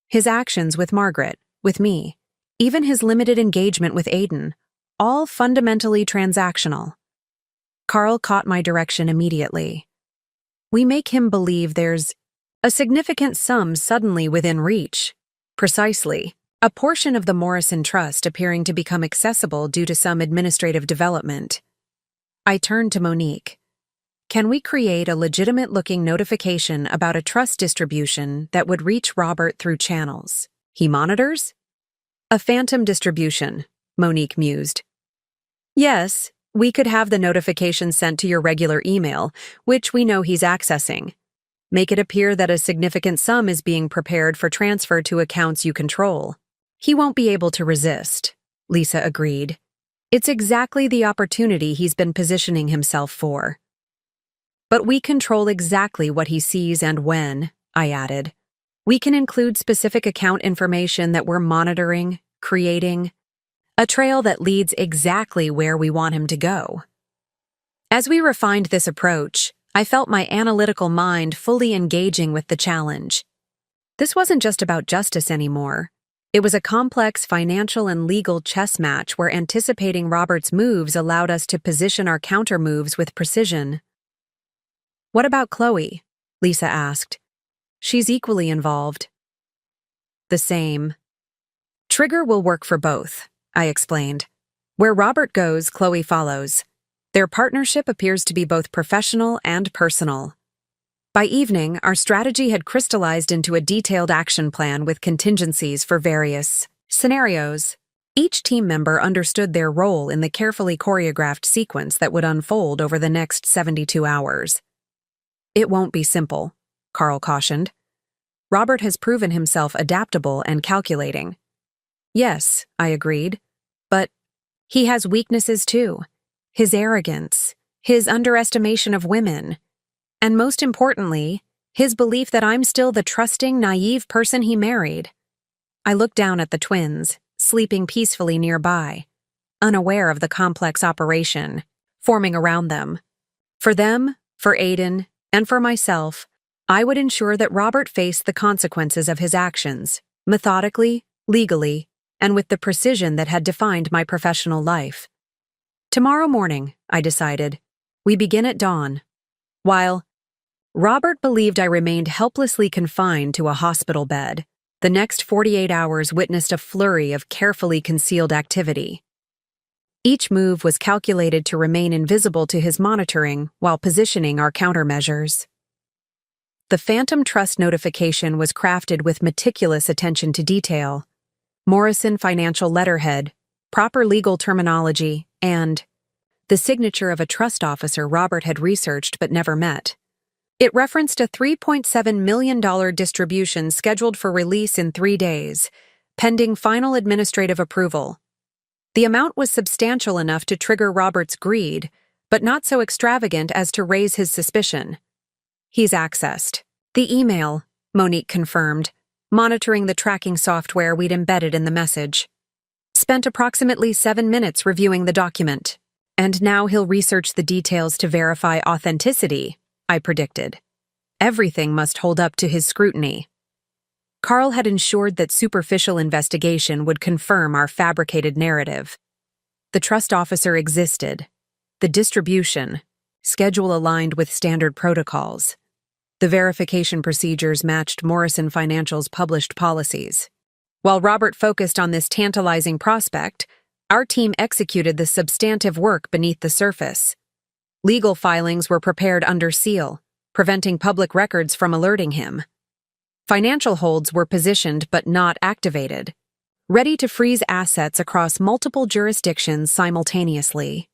Speaker 1: His actions with Margaret, with me, even his limited engagement with Aiden, all fundamentally transactional. Carl caught my direction immediately. We make him believe there's a significant sum suddenly within reach. Precisely. A portion of the Morrison Trust appearing to become accessible due to some administrative development. I turned to Monique. Can we create a legitimate-looking notification about a trust distribution that would reach Robert through channels he monitors? A phantom distribution, Monique mused. Yes, we could have the notification sent to your regular email, which we know he's accessing. Make it appear that a significant sum is being prepared for transfer to accounts you control. He won't be able to resist, Lisa agreed. It's exactly the opportunity he's been positioning himself for. But we control exactly what he sees and when, I added. We can include specific account information that we're monitoring, creating, a trail that leads exactly where we want him to go. As we refined this approach, I felt my analytical mind fully engaging with the challenge. This wasn't just about justice anymore. It was a complex financial and legal chess match where anticipating Robert's moves allowed us to position our counter-moves with precision. What about Chloe? Lisa asked. She's equally involved. The same. Trigger will work for both, I explained. Where Robert goes, Chloe follows. Their partnership appears to be both professional and personal. By evening, our strategy had crystallized into a detailed action plan with contingencies for various scenarios. Each team member understood their role in the carefully choreographed sequence that would unfold over the next 72 hours. It won't be simple, Carl cautioned. Robert has proven himself adaptable and calculating. Yes, I agreed. But he has weaknesses too. His arrogance, his underestimation of women, and most importantly, his belief that I'm still the trusting, naive person he married. I looked down at the twins, sleeping peacefully nearby, unaware of the complex operation forming around them. For them, for Aiden, and for myself, I would ensure that Robert faced the consequences of his actions, methodically, legally, and with the precision that had defined my professional life. Tomorrow morning, I decided, we begin at dawn. While Robert believed I remained helplessly confined to a hospital bed, the next 48 hours witnessed a flurry of carefully concealed activity. Each move was calculated to remain invisible to his monitoring while positioning our countermeasures. The Phantom Trust notification was crafted with meticulous attention to detail. Morrison financial letterhead, proper legal terminology, and the signature of a trust officer Robert had researched but never met. It referenced a $3.7 million distribution scheduled for release in 3 days, pending final administrative approval. The amount was substantial enough to trigger Robert's greed, but not so extravagant as to raise his suspicion. He's accessed the email, Monique confirmed, monitoring the tracking software we'd embedded in the message. Spent approximately 7 minutes reviewing the document. And now he'll research the details to verify authenticity, I predicted. Everything must hold up to his scrutiny. Carl had ensured that superficial investigation would confirm our fabricated narrative. The trust officer existed. The distribution, schedule aligned with standard protocols. The verification procedures matched Morrison Financial's published policies. While Robert focused on this tantalizing prospect, our team executed the substantive work beneath the surface. Legal filings were prepared under seal, preventing public records from alerting him. Financial holds were positioned but not activated, ready to freeze assets across multiple jurisdictions simultaneously.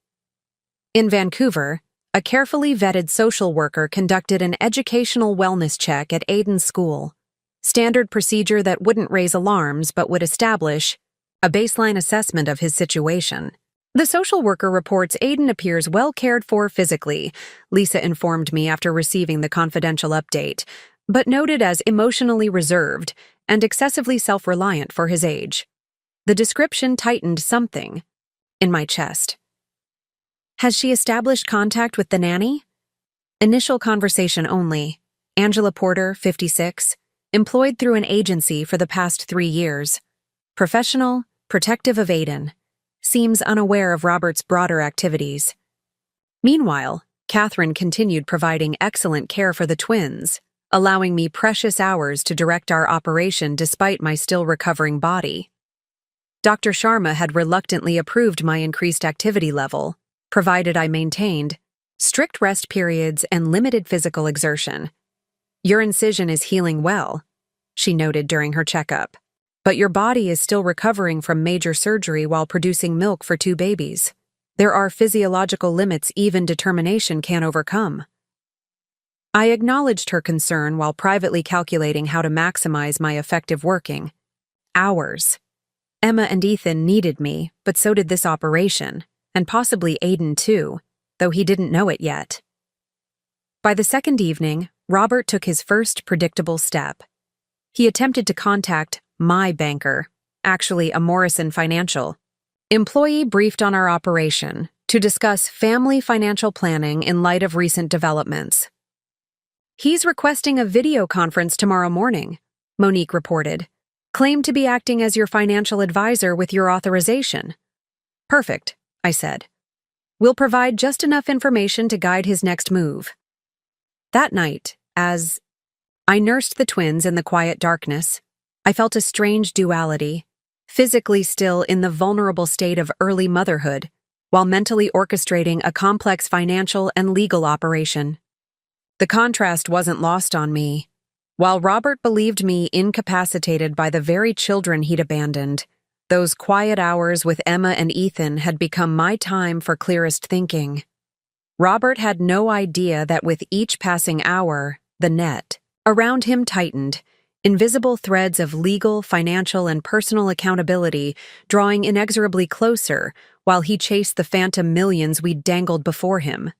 Speaker 1: In Vancouver, a carefully vetted social worker conducted an educational wellness check at Aiden's school, standard procedure that wouldn't raise alarms but would establish a baseline assessment of his situation. The social worker reports Aiden appears well cared for physically, Lisa informed me after receiving the confidential update, but noted as emotionally reserved and excessively self-reliant for his age. The description tightened something in my chest. Has she established contact with the nanny? Initial conversation only. Angela Porter, 56, employed through an agency for the past 3 years. Professional, protective of Aiden. Seems unaware of Robert's broader activities. Meanwhile, Catherine continued providing excellent care for the twins, allowing me precious hours to direct our operation despite my still recovering body. Dr. Sharma had reluctantly approved my increased activity level, provided I maintained strict rest periods and limited physical exertion. Your incision is healing well, she noted during her checkup, but your body is still recovering from major surgery while producing milk for 2 babies. There are physiological limits even determination can't overcome. I acknowledged her concern while privately calculating how to maximize my effective working hours. Emma and Ethan needed me, but so did this operation, and possibly Aiden too, though he didn't know it yet. By the second evening, Robert took his first predictable step. He attempted to contact my banker, actually a Morrison Financial employee, briefed on our operation to discuss family financial planning in light of recent developments. He's requesting a video conference tomorrow morning, Monique reported. Claimed to be acting as your financial advisor with your authorization. Perfect, I said. We'll provide just enough information to guide his next move. That night, as I nursed the twins in the quiet darkness, I felt a strange duality, physically still in the vulnerable state of early motherhood, while mentally orchestrating a complex financial and legal operation. The contrast wasn't lost on me. While Robert believed me incapacitated by the very children he'd abandoned, those quiet hours with Emma and Ethan had become my time for clearest thinking. Robert had no idea that with each passing hour, the net around him tightened, invisible threads of legal, financial, and personal accountability drawing inexorably closer while he chased the phantom millions we'd dangled before him.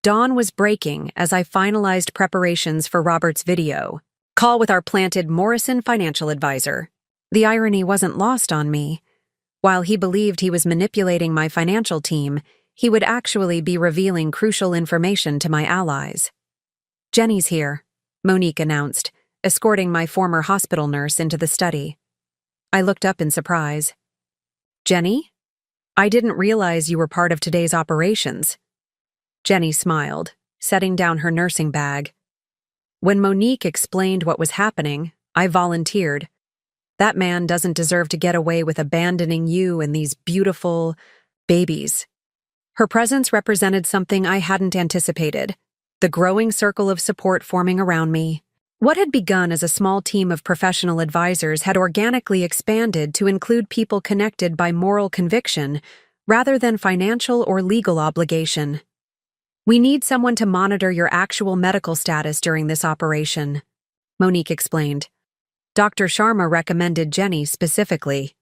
Speaker 1: Dawn was breaking as I finalized preparations for Robert's video call with our planted Morrison Financial advisor. The irony wasn't lost on me. While he believed he was manipulating my financial team, he would actually be revealing crucial information to my allies. Jenny's here, Monique announced, escorting my former hospital nurse into the study. I looked up in surprise. Jenny? I didn't realize you were part of today's operations. Jenny smiled, setting down her nursing bag. When Monique explained what was happening, I volunteered. That man doesn't deserve to get away with abandoning you and these beautiful babies. Her presence represented something I hadn't anticipated, the growing circle of support forming around me. What had begun as a small team of professional advisors had organically expanded to include people connected by moral conviction rather than financial or legal obligation. We need someone to monitor your actual medical status during this operation, Monique explained. Dr. Sharma recommended Jenny specifically.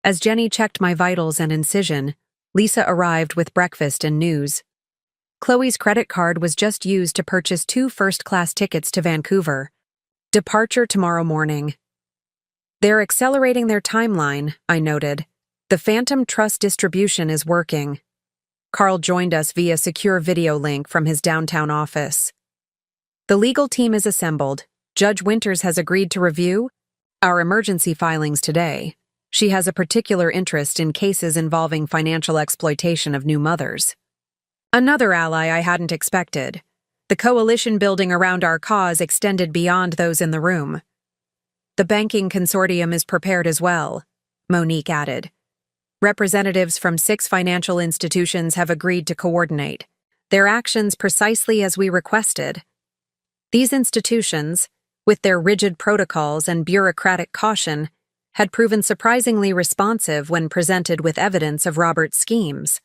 Speaker 1: As Jenny checked my vitals and incision, Lisa arrived with breakfast and news. Chloe's credit card was just used to purchase 2 first-class tickets to Vancouver. Departure tomorrow morning. They're accelerating their timeline, I noted. The Phantom Trust distribution is working. Carl joined us via secure video link from his downtown office. The legal team is assembled. Judge Winters has agreed to review our emergency filings today. She has a particular interest in cases involving financial exploitation of new mothers. Another ally I hadn't expected. The coalition building around our cause extended beyond those in the room. The banking consortium is prepared as well, Monique added. Representatives from 6 financial institutions have agreed to coordinate, their actions precisely as we requested. These institutions, with their rigid protocols and bureaucratic caution, had proven surprisingly responsive when presented with evidence of Robert's schemes.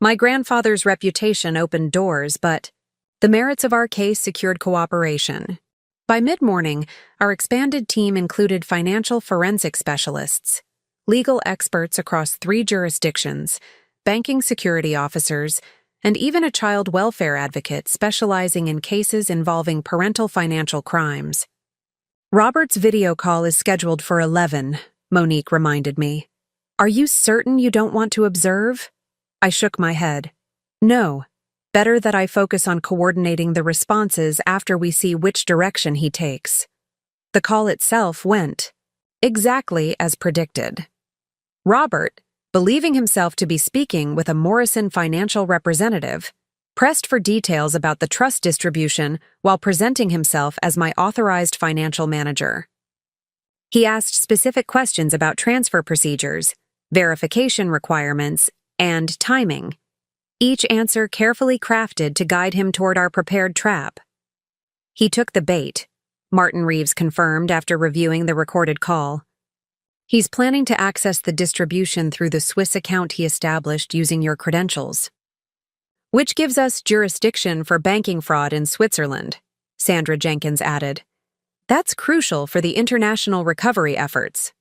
Speaker 1: My grandfather's reputation opened doors, but the merits of our case secured cooperation. By mid-morning, our expanded team included financial forensic specialists, legal experts across 3 jurisdictions, banking security officers, and even a child welfare advocate specializing in cases involving parental financial crimes. Robert's video call is scheduled for 11, Monique reminded me. Are you certain you don't want to observe? I shook my head. No. Better that I focus on coordinating the responses after we see which direction he takes. The call itself went exactly as predicted. Robert, believing himself to be speaking with a Morrison financial representative, pressed for details about the trust distribution while presenting himself as my authorized financial manager. He asked specific questions about transfer procedures, verification requirements, and timing, each answer carefully crafted to guide him toward our prepared trap. He took the bait, Martin Reeves confirmed after reviewing the recorded call. He's planning to access the distribution through the Swiss account he established using your credentials, which gives us jurisdiction for banking fraud in Switzerland, Sandra Jenkins added. That's crucial for the international recovery efforts.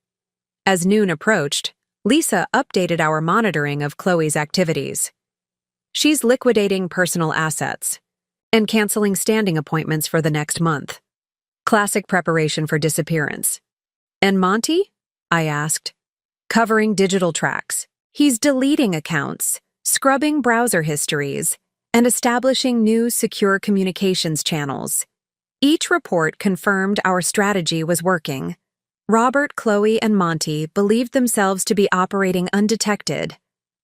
Speaker 1: As noon approached, Lisa updated our monitoring of Chloe's activities. She's liquidating personal assets and canceling standing appointments for the next month. Classic preparation for disappearance. And Monty? I asked. Covering digital tracks. He's deleting accounts, scrubbing browser histories, and establishing new secure communications channels. Each report confirmed our strategy was working. Robert, Chloe, and Monty believed themselves to be operating undetected,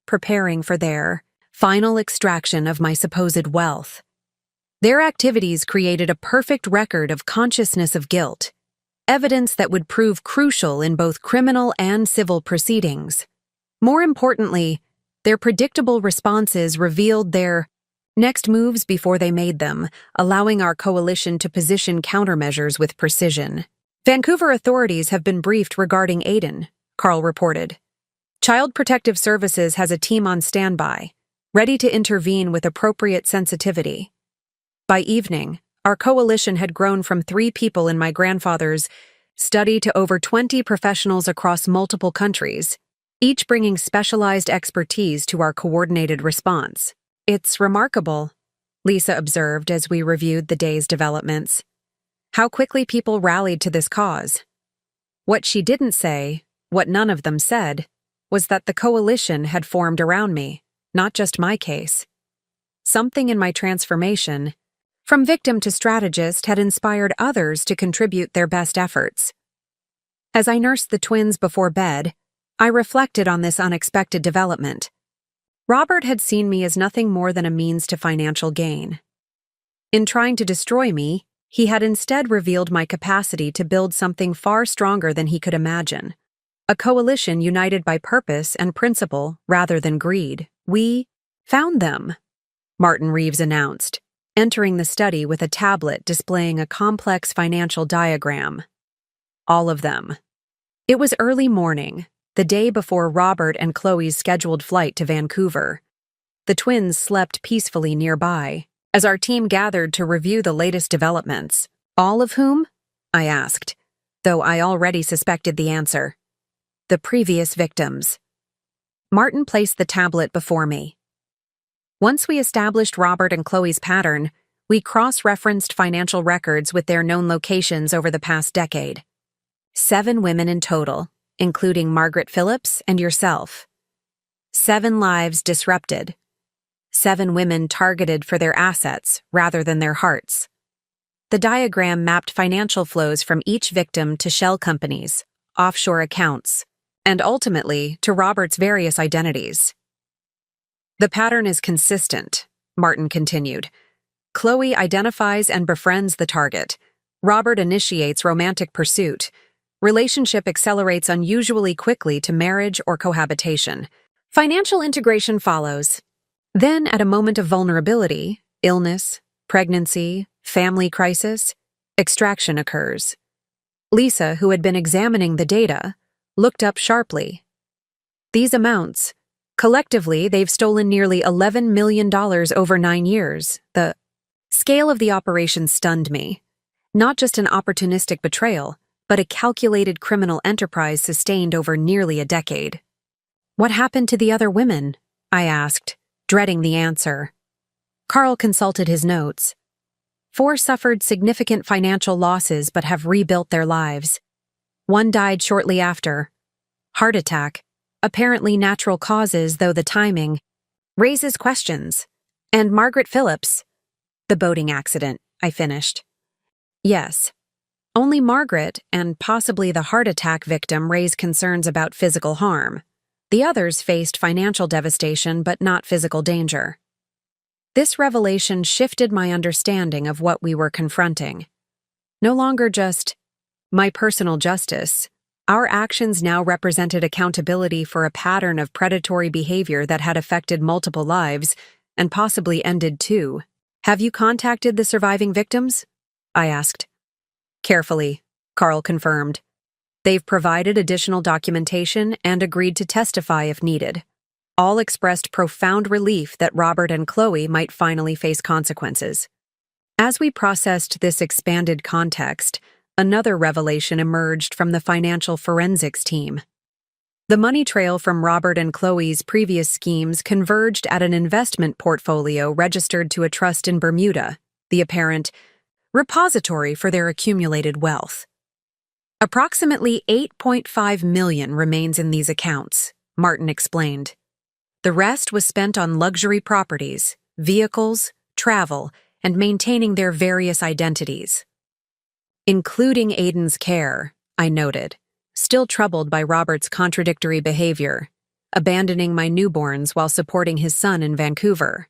Speaker 1: preparing for their final extraction of my supposed wealth. Their activities created a perfect record of consciousness of guilt, evidence that would prove crucial in both criminal and civil proceedings. More importantly, their predictable responses revealed their next moves before they made them, allowing our coalition to position countermeasures with precision. Vancouver authorities have been briefed regarding Aiden, Carl reported. Child Protective Services has a team on standby, ready to intervene with appropriate sensitivity. By evening, our coalition had grown from 3 people in my grandfather's study to over 20 professionals across multiple countries, each bringing specialized expertise to our coordinated response. It's remarkable, Lisa observed as we reviewed the day's developments. How quickly people rallied to this cause. What she didn't say, what none of them said, was that the coalition had formed around me, not just my case. Something in my transformation, from victim to strategist, had inspired others to contribute their best efforts. As I nursed the twins before bed, I reflected on this unexpected development. Robert had seen me as nothing more than a means to financial gain. In trying to destroy me, he had instead revealed my capacity to build something far stronger than he could imagine. A coalition united by purpose and principle rather than greed. We found them, Martin Reeves announced, entering the study with a tablet displaying a complex financial diagram. All of them. It was early morning, the day before Robert and Chloe's scheduled flight to Vancouver. The twins slept peacefully nearby, as our team gathered to review the latest developments. All of whom? I asked, though I already suspected the answer. The previous victims. Martin placed the tablet before me. Once we established Robert and Chloe's pattern, we cross-referenced financial records with their known locations over the past decade. 7 women in total, including Margaret Phillips and yourself. 7 lives disrupted. 7 women targeted for their assets rather than their hearts. The diagram mapped financial flows from each victim to shell companies, offshore accounts, and ultimately to Robert's various identities. The pattern is consistent, Martin continued. Chloe identifies and befriends the target. Robert initiates romantic pursuit. Relationship accelerates unusually quickly to marriage or cohabitation. Financial integration follows. Then, at a moment of vulnerability, illness, pregnancy, family crisis, extraction occurs. Lisa, who had been examining the data, looked up sharply. These amounts, collectively, they've stolen nearly $11 million over 9 years. The scale of the operation stunned me. Not just an opportunistic betrayal, but a calculated criminal enterprise sustained over nearly a decade. What happened to the other women? I asked, dreading the answer. Carl consulted his notes. 4 suffered significant financial losses but have rebuilt their lives. 1 died shortly after. Heart attack, apparently natural causes, though the timing raises questions. And Margaret Phillips. The boating accident, I finished. Yes. Only Margaret and possibly the heart attack victim raise concerns about physical harm. The others faced financial devastation but not physical danger. This revelation shifted my understanding of what we were confronting. No longer just my personal justice, our actions now represented accountability for a pattern of predatory behavior that had affected multiple lives and possibly ended 2. Have you contacted the surviving victims? I asked. Carefully, Carl confirmed. They've provided additional documentation and agreed to testify if needed. All expressed profound relief that Robert and Chloe might finally face consequences. As we processed this expanded context, another revelation emerged from the financial forensics team. The money trail from Robert and Chloe's previous schemes converged at an investment portfolio registered to a trust in Bermuda, the apparent repository for their accumulated wealth. Approximately $8.5 million remains in these accounts, Martin explained. The rest was spent on luxury properties, vehicles, travel, and maintaining their various identities. Including Aiden's care, I noted, still troubled by Robert's contradictory behavior, abandoning my newborns while supporting his son in Vancouver.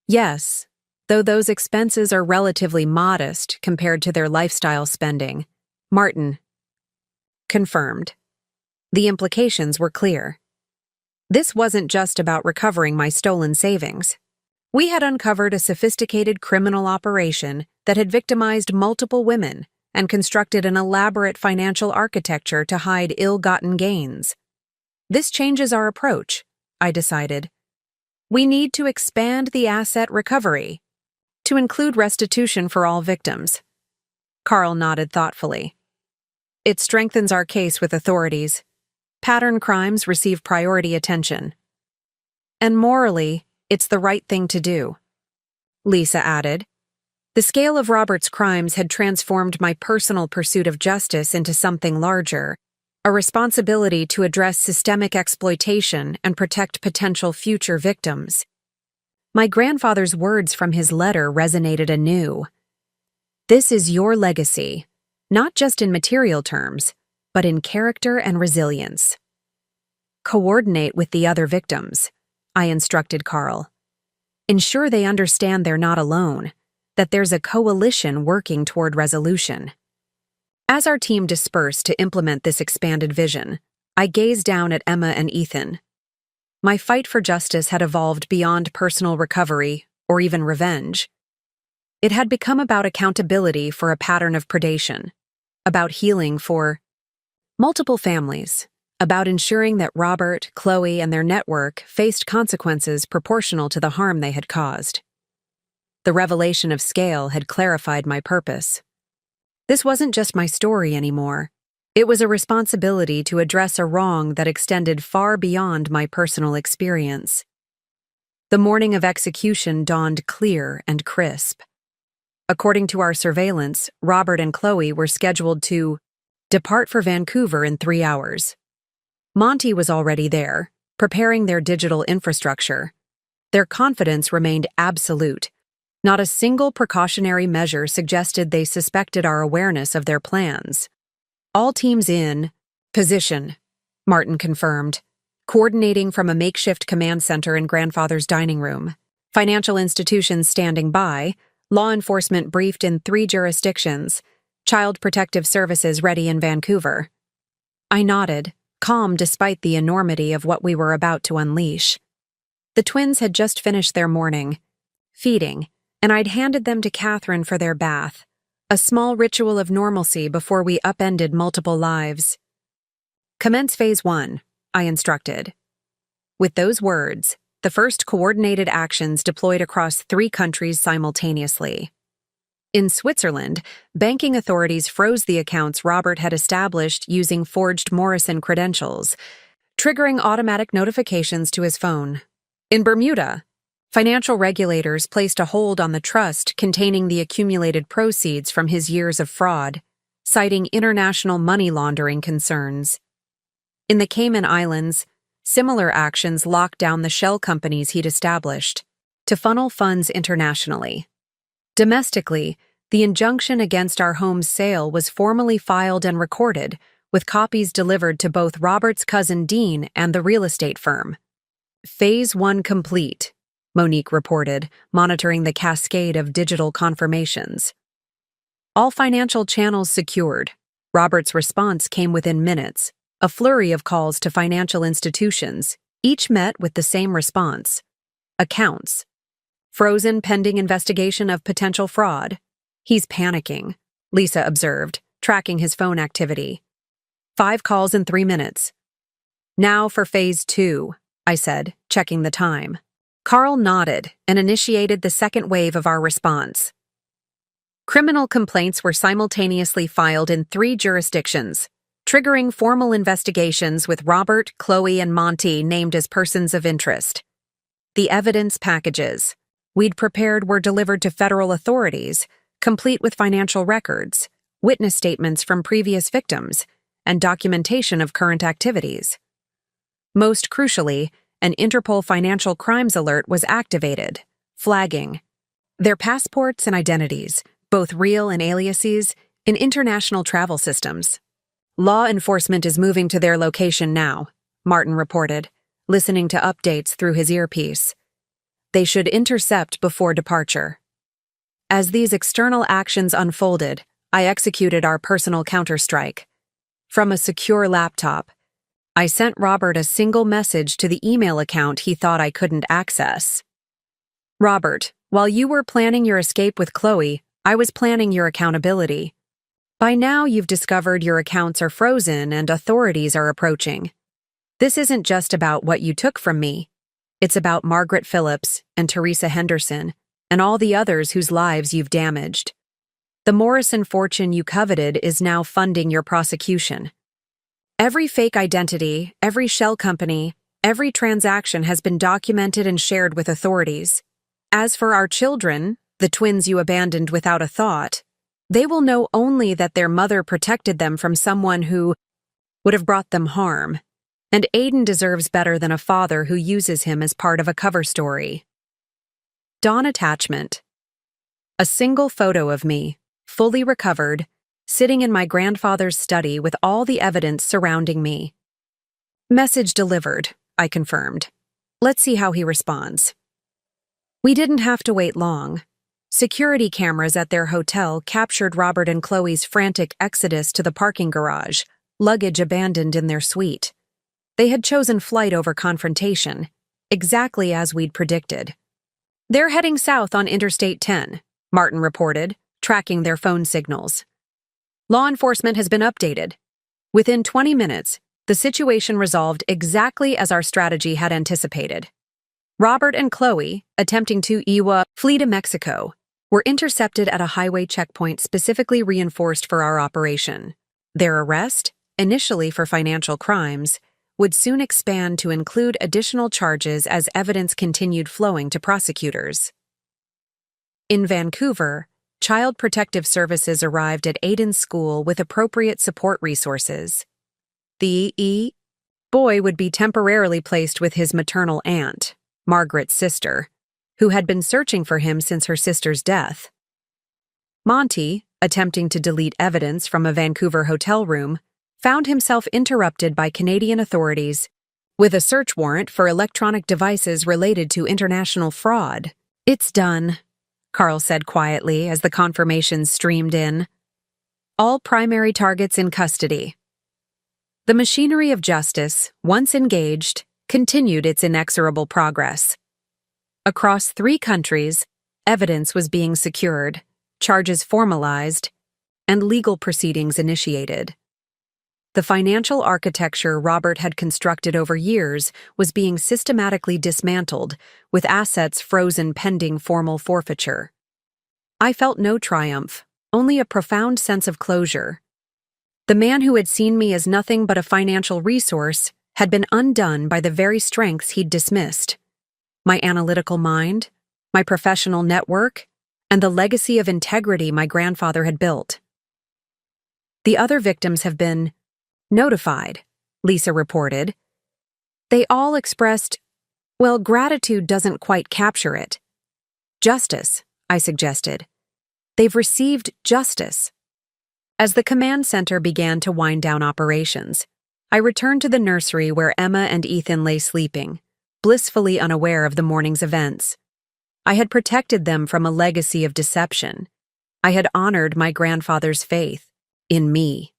Speaker 1: Yes, though those expenses are relatively modest compared to their lifestyle spending, Martin confirmed. The implications were clear. This wasn't just about recovering my stolen savings. We had uncovered a sophisticated criminal operation that had victimized multiple women and constructed an elaborate financial architecture to hide ill-gotten gains. This changes our approach, I decided. We need to expand the asset recovery to include restitution for all victims. Carl nodded thoughtfully. It strengthens our case with authorities. Pattern crimes receive priority attention. And morally, it's the right thing to do. Lisa added. The scale of Robert's crimes had transformed my personal pursuit of justice into something larger, a responsibility to address systemic exploitation and protect potential future victims. My grandfather's words from his letter resonated anew. This is your legacy, not just in material terms, but in character and resilience. Coordinate with the other victims, I instructed Carl. Ensure they understand they're not alone, that there's a coalition working toward resolution. As our team dispersed to implement this expanded vision, I gazed down at Emma and Ethan. My fight for justice had evolved beyond personal recovery or even revenge. It had become about accountability for a pattern of predation, about healing for multiple families, about ensuring that Robert, Chloe, and their network faced consequences proportional to the harm they had caused. The revelation of scale had clarified my purpose. This wasn't just my story anymore. It was a responsibility to address a wrong that extended far beyond my personal experience. The morning of execution dawned clear and crisp. According to our surveillance, Robert and Chloe were scheduled to depart for Vancouver in 3 hours. Monty was already there, preparing their digital infrastructure. Their confidence remained absolute. Not a single precautionary measure suggested they suspected our awareness of their plans. All teams in position, Martin confirmed, coordinating from a makeshift command center in grandfather's dining room. Financial institutions standing by, law enforcement briefed in 3 jurisdictions, Child Protective Services ready in Vancouver. I nodded, calm despite the enormity of what we were about to unleash. The twins had just finished their morning, feeding, and I'd handed them to Catherine for their bath, a small ritual of normalcy before we upended multiple lives. Commence Phase 1, I instructed. With those words, the first coordinated actions deployed across 3 countries simultaneously. In Switzerland, banking authorities froze the accounts Robert had established using forged Morrison credentials, triggering automatic notifications to his phone. In Bermuda, financial regulators placed a hold on the trust containing the accumulated proceeds from his years of fraud, citing international money laundering concerns. In the Cayman Islands, similar actions locked down the shell companies he'd established to funnel funds internationally. Domestically, the injunction against our home's sale was formally filed and recorded, with copies delivered to both Robert's cousin Dean and the real estate firm. Phase 1 complete, Monique reported, monitoring the cascade of digital confirmations. All financial channels secured. Robert's response came within minutes, a flurry of calls to financial institutions, each met with the same response. Accounts. Frozen pending investigation of potential fraud. He's panicking, Lisa observed, tracking his phone activity. 5 calls in 3 minutes. Now for Phase 2, I said, checking the time. Carl nodded and initiated the second wave of our response. Criminal complaints were simultaneously filed in 3 jurisdictions, triggering formal investigations with Robert, Chloe, and Monty named as persons of interest. The evidence packages we'd prepared were delivered to federal authorities, complete with financial records, witness statements from previous victims, and documentation of current activities. Most crucially, an Interpol financial crimes alert was activated, flagging their passports and identities, both real and aliases, in international travel systems. Law enforcement is moving to their location now, Martin reported, listening to updates through his earpiece. They should intercept before departure. As these external actions unfolded, I executed our personal counterstrike. From a secure laptop, I sent Robert a single message to the email account he thought I couldn't access. Robert, while you were planning your escape with Chloe, I was planning your accountability. By now you've discovered your accounts are frozen and authorities are approaching. This isn't just about what you took from me. It's about Margaret Phillips and Teresa Henderson and all the others whose lives you've damaged. The Morrison fortune you coveted is now funding your prosecution. Every fake identity, every shell company, every transaction has been documented and shared with authorities. As for our children, the twins you abandoned without a thought, they will know only that their mother protected them from someone who would have brought them harm. And Aiden deserves better than a father who uses him as part of a cover story. Dawn attachment. A single photo of me, fully recovered, sitting in my grandfather's study with all the evidence surrounding me. Message delivered, I confirmed. Let's see how he responds. We didn't have to wait long. Security cameras at their hotel captured Robert and Chloe's frantic exodus to the parking garage, luggage abandoned in their suite. They had chosen flight over confrontation, exactly as we'd predicted. They're heading south on Interstate 10, Martin reported, tracking their phone signals. Law enforcement has been updated. Within 20 minutes, the situation resolved exactly as our strategy had anticipated. Robert and Chloe, attempting to flee to Mexico, were intercepted at a highway checkpoint specifically reinforced for our operation. Their arrest, initially for financial crimes, would soon expand to include additional charges as evidence continued flowing to prosecutors. In Vancouver, Child Protective Services arrived at Aiden's school with appropriate support resources. The boy would be temporarily placed with his maternal aunt, Margaret's sister, who had been searching for him since her sister's death. Monty, attempting to delete evidence from a Vancouver hotel room, found himself interrupted by Canadian authorities with a search warrant for electronic devices related to international fraud, It's done, Carl said quietly as the confirmations streamed in. All primary targets in custody. The machinery of justice, once engaged, continued its inexorable progress. Across 3 countries, evidence was being secured, charges formalized, and legal proceedings initiated. The financial architecture Robert had constructed over years was being systematically dismantled, with assets frozen pending formal forfeiture. I felt no triumph, only a profound sense of closure. The man who had seen me as nothing but a financial resource had been undone by the very strengths he'd dismissed. My analytical mind, my professional network, and the legacy of integrity my grandfather had built. The other victims have been notified, Lisa reported. They all expressed, well, gratitude doesn't quite capture it. Justice, I suggested. They've received justice. As the command center began to wind down operations, I returned to the nursery where Emma and Ethan lay sleeping, blissfully unaware of the morning's events. I had protected them from a legacy of deception. I had honored my grandfather's faith in me.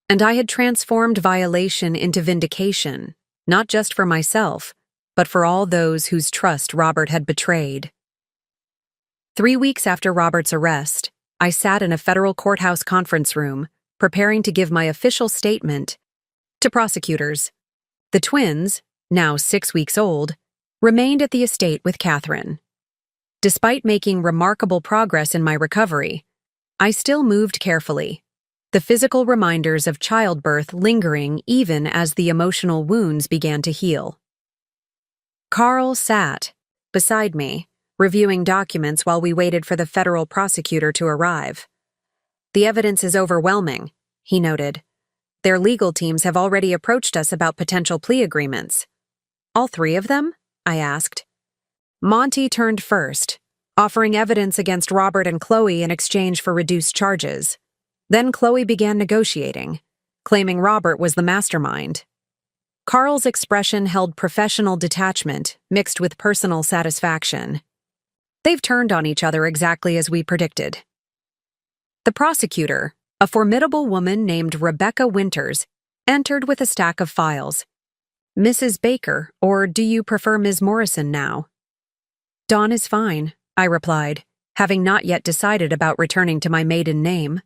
Speaker 1: And I had transformed violation into vindication, not just for myself, but for all those whose trust Robert had betrayed. 3 weeks after Robert's arrest, I sat in a federal courthouse conference room, preparing to give my official statement to prosecutors. The twins, now 6 weeks old, remained at the estate with Catherine. Despite making remarkable progress in my recovery, I still moved carefully, the physical reminders of childbirth lingering even as the emotional wounds began to heal. Carl sat beside me, reviewing documents while we waited for the federal prosecutor to arrive. The evidence is overwhelming, he noted. Their legal teams have already approached us about potential plea agreements. All 3 of them? I asked. Monty turned first, offering evidence against Robert and Chloe in exchange for reduced charges. Then Chloe began negotiating, claiming Robert was the mastermind. Carl's expression held professional detachment mixed with personal satisfaction. They've turned on each other exactly as we predicted. The prosecutor, a formidable woman named Rebecca Winters, entered with a stack of files. Mrs. Baker, or do you prefer Ms. Morrison now? Dawn is fine, I replied, having not yet decided about returning to my maiden name.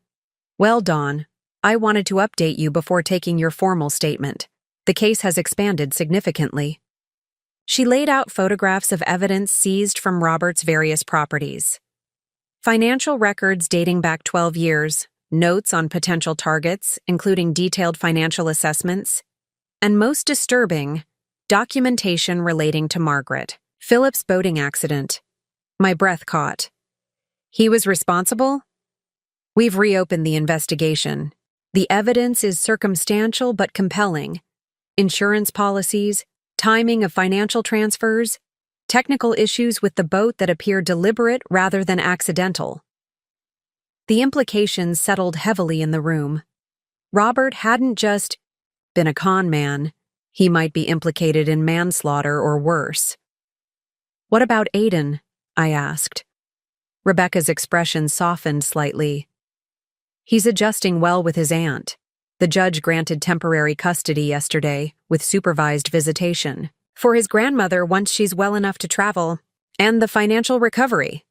Speaker 1: Well, Dawn, I wanted to update you before taking your formal statement. The case has expanded significantly. She laid out photographs of evidence seized from Robert's various properties. Financial records dating back 12 years, notes on potential targets, including detailed financial assessments, and most disturbing, documentation relating to Margaret, Philip's boating accident. My breath caught. He was responsible? We've reopened the investigation. The evidence is circumstantial but compelling. Insurance policies, timing of financial transfers, technical issues with the boat that appear deliberate rather than accidental. The implications settled heavily in the room. Robert hadn't just been a con man. He might be implicated in manslaughter or worse. What about Aiden? I asked. Rebecca's expression softened slightly. He's adjusting well with his aunt. The judge granted temporary custody yesterday, with supervised visitation, for his grandmother once she's well enough to travel, and the financial recovery.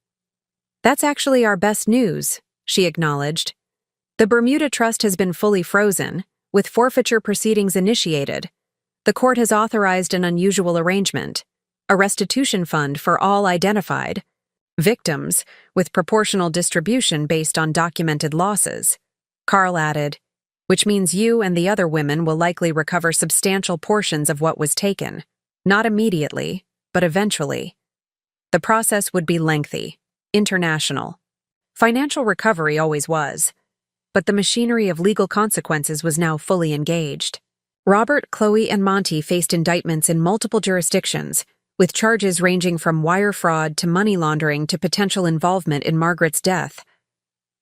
Speaker 1: That's actually our best news, she acknowledged. The Bermuda Trust has been fully frozen, with forfeiture proceedings initiated. The court has authorized an unusual arrangement, a restitution fund for all identified victims, with proportional distribution based on documented losses. Carl added, which means you and the other women will likely recover substantial portions of what was taken, not immediately, but eventually. The process would be lengthy, international. Financial recovery always was, but the machinery of legal consequences was now fully engaged. Robert, Chloe, and Monty faced indictments in multiple jurisdictions, with charges ranging from wire fraud to money laundering to potential involvement in Margaret's death.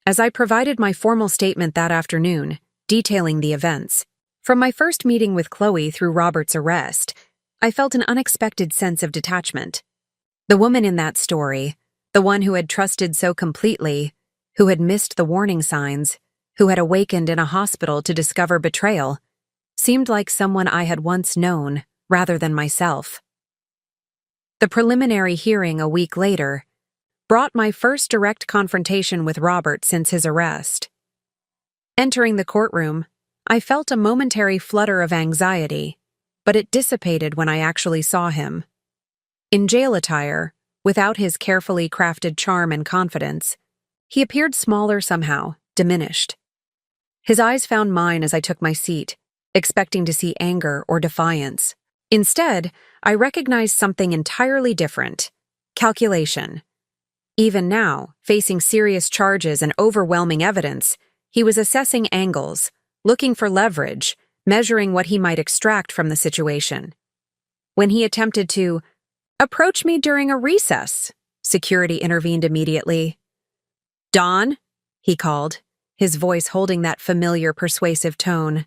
Speaker 1: As I provided my formal statement that afternoon, detailing the events, from my first meeting with Chloe through Robert's arrest, I felt an unexpected sense of detachment. The woman in that story, the one who had trusted so completely, who had missed the warning signs, who had awakened in a hospital to discover betrayal, seemed like someone I had once known rather than myself. The preliminary hearing a week later brought my first direct confrontation with Robert since his arrest. Entering the courtroom, I felt a momentary flutter of anxiety, but it dissipated when I actually saw him. In jail attire, without his carefully crafted charm and confidence, he appeared smaller somehow, diminished. His eyes found mine as I took my seat, expecting to see anger or defiance. Instead, I recognized something entirely different: calculation. Even now, facing serious charges and overwhelming evidence, he was assessing angles, looking for leverage, measuring what he might extract from the situation. When he attempted to approach me during a recess, security intervened immediately. "Dawn," he called, his voice holding that familiar persuasive tone.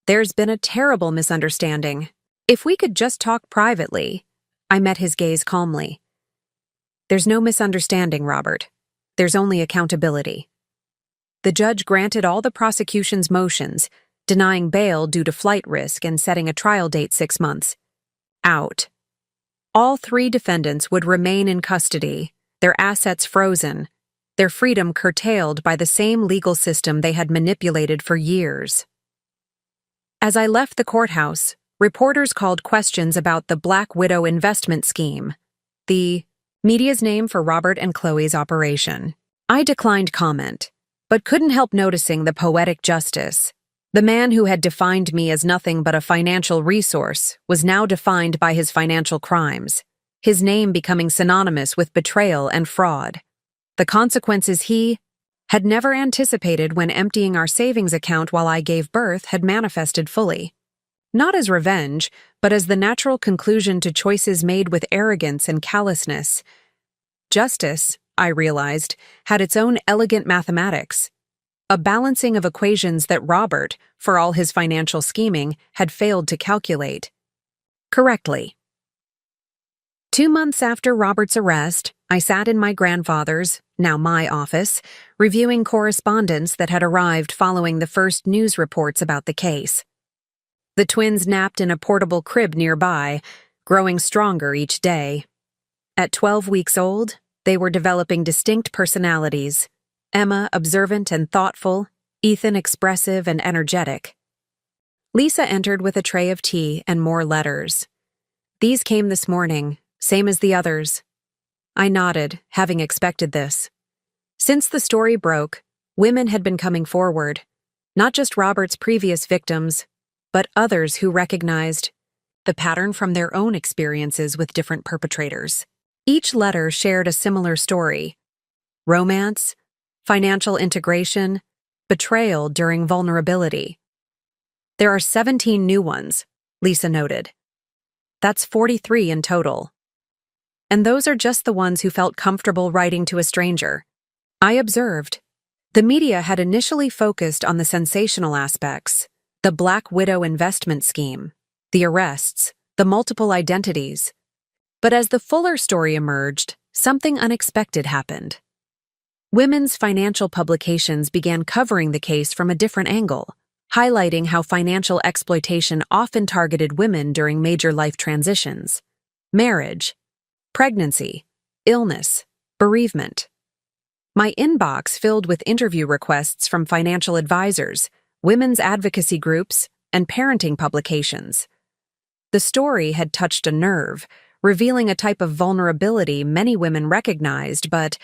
Speaker 1: "There's been a terrible misunderstanding. If we could just talk privately." I met his gaze calmly. "There's no misunderstanding, Robert. There's only accountability." The judge granted all the prosecution's motions, denying bail due to flight risk and setting a trial date 6 months out. All 3 defendants would remain in custody, their assets frozen, their freedom curtailed by the same legal system they had manipulated for years. As I left the courthouse, reporters called questions about the Black Widow investment scheme, the media's name for Robert and Chloe's operation. I declined comment, but couldn't help noticing the poetic justice. The man who had defined me as nothing but a financial resource was now defined by his financial crimes, his name becoming synonymous with betrayal and fraud. The consequences he had never anticipated when emptying our savings account while I gave birth had manifested fully. Not as revenge, but as the natural conclusion to choices made with arrogance and callousness. Justice, I realized, had its own elegant mathematics, a balancing of equations that Robert, for all his financial scheming, had failed to calculate correctly. 2 months after Robert's arrest, I sat in my grandfather's, now my office, reviewing correspondence that had arrived following the first news reports about the case. The twins napped in a portable crib nearby, growing stronger each day. At 12 weeks old, they were developing distinct personalities: Emma observant and thoughtful, Ethan expressive and energetic. Lisa entered with a tray of tea and more letters. "These came this morning, same as the others." I nodded, having expected this. Since the story broke, women had been coming forward, not just Robert's previous victims, but others who recognized the pattern from their own experiences with different perpetrators. Each letter shared a similar story: romance, financial integration, betrayal during vulnerability. "There are 17 new ones," Lisa noted. "That's 43 in total. And those are just the ones who felt comfortable writing to a stranger." I observed. The media had initially focused on the sensational aspects: the Black Widow investment scheme, the arrests, the multiple identities. But as the fuller story emerged, something unexpected happened. Women's financial publications began covering the case from a different angle, highlighting how financial exploitation often targeted women during major life transitions: marriage, pregnancy, illness, bereavement. My inbox filled with interview requests from financial advisors, women's advocacy groups, and parenting publications. The story had touched a nerve, revealing a type of vulnerability many women recognized but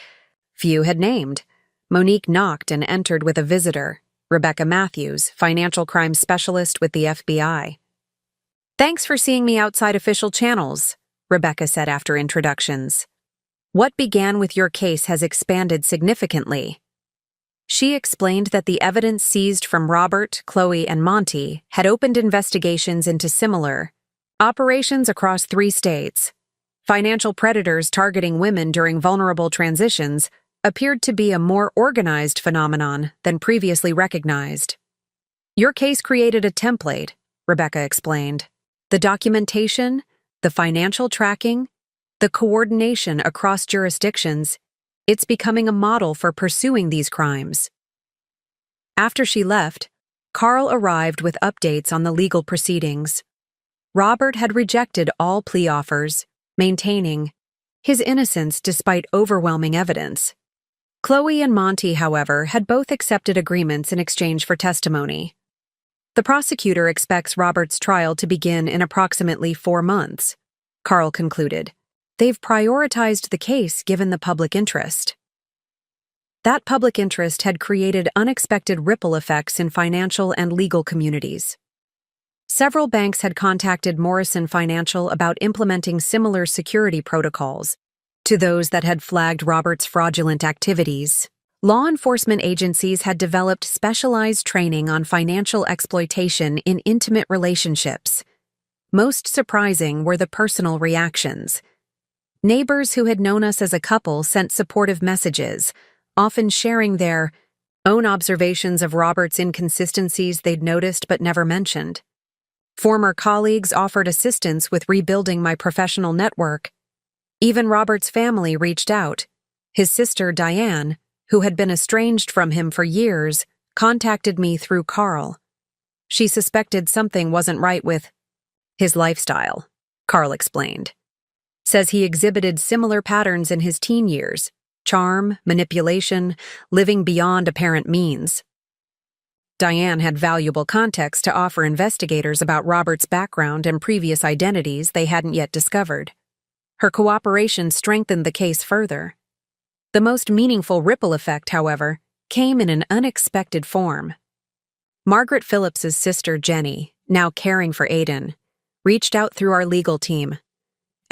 Speaker 1: few had named. Monique knocked and entered with a visitor, Rebecca Matthews, financial crime specialist with the FBI. "Thanks for seeing me outside official channels," Rebecca said after introductions. "What began with your case has expanded significantly." She explained that the evidence seized from Robert, Chloe, and Monty had opened investigations into similar operations across 3 states. Financial predators targeting women during vulnerable transitions appeared to be a more organized phenomenon than previously recognized. "Your case created a template," Rebecca explained. "The documentation, the financial tracking, The coordination across jurisdictions, it's becoming a model for pursuing these crimes. After she left, Carl arrived with updates on the legal proceedings. Robert had rejected all plea offers, maintaining his innocence despite overwhelming evidence. Chloe and Monty, however, had both accepted agreements in exchange for testimony. The prosecutor expects Robert's trial to begin in approximately 4 months, Carl concluded. They've prioritized the case given the public interest. That public interest had created unexpected ripple effects in financial and legal communities. Several banks had contacted Morrison Financial about implementing similar security protocols to those that had flagged Robert's fraudulent activities. Law enforcement agencies had developed specialized training on financial exploitation in intimate relationships. Most surprising were the personal reactions. Neighbors who had known us as a couple sent supportive messages, often sharing their own observations of Robert's inconsistencies they'd noticed but never mentioned. Former colleagues offered assistance with rebuilding my professional network. Even Robert's family reached out. His sister, Diane, who had been estranged from him for years, contacted me through Carl. She suspected something wasn't right with his lifestyle, Carl explained. Says he exhibited similar patterns in his teen years: charm, manipulation, living beyond apparent means. Diane had valuable context to offer investigators about Robert's background and previous identities they hadn't yet discovered. Her cooperation strengthened the case further. The most meaningful ripple effect, however, came in an unexpected form. Margaret Phillips's sister, Jenny, now caring for Aiden, reached out through our legal team.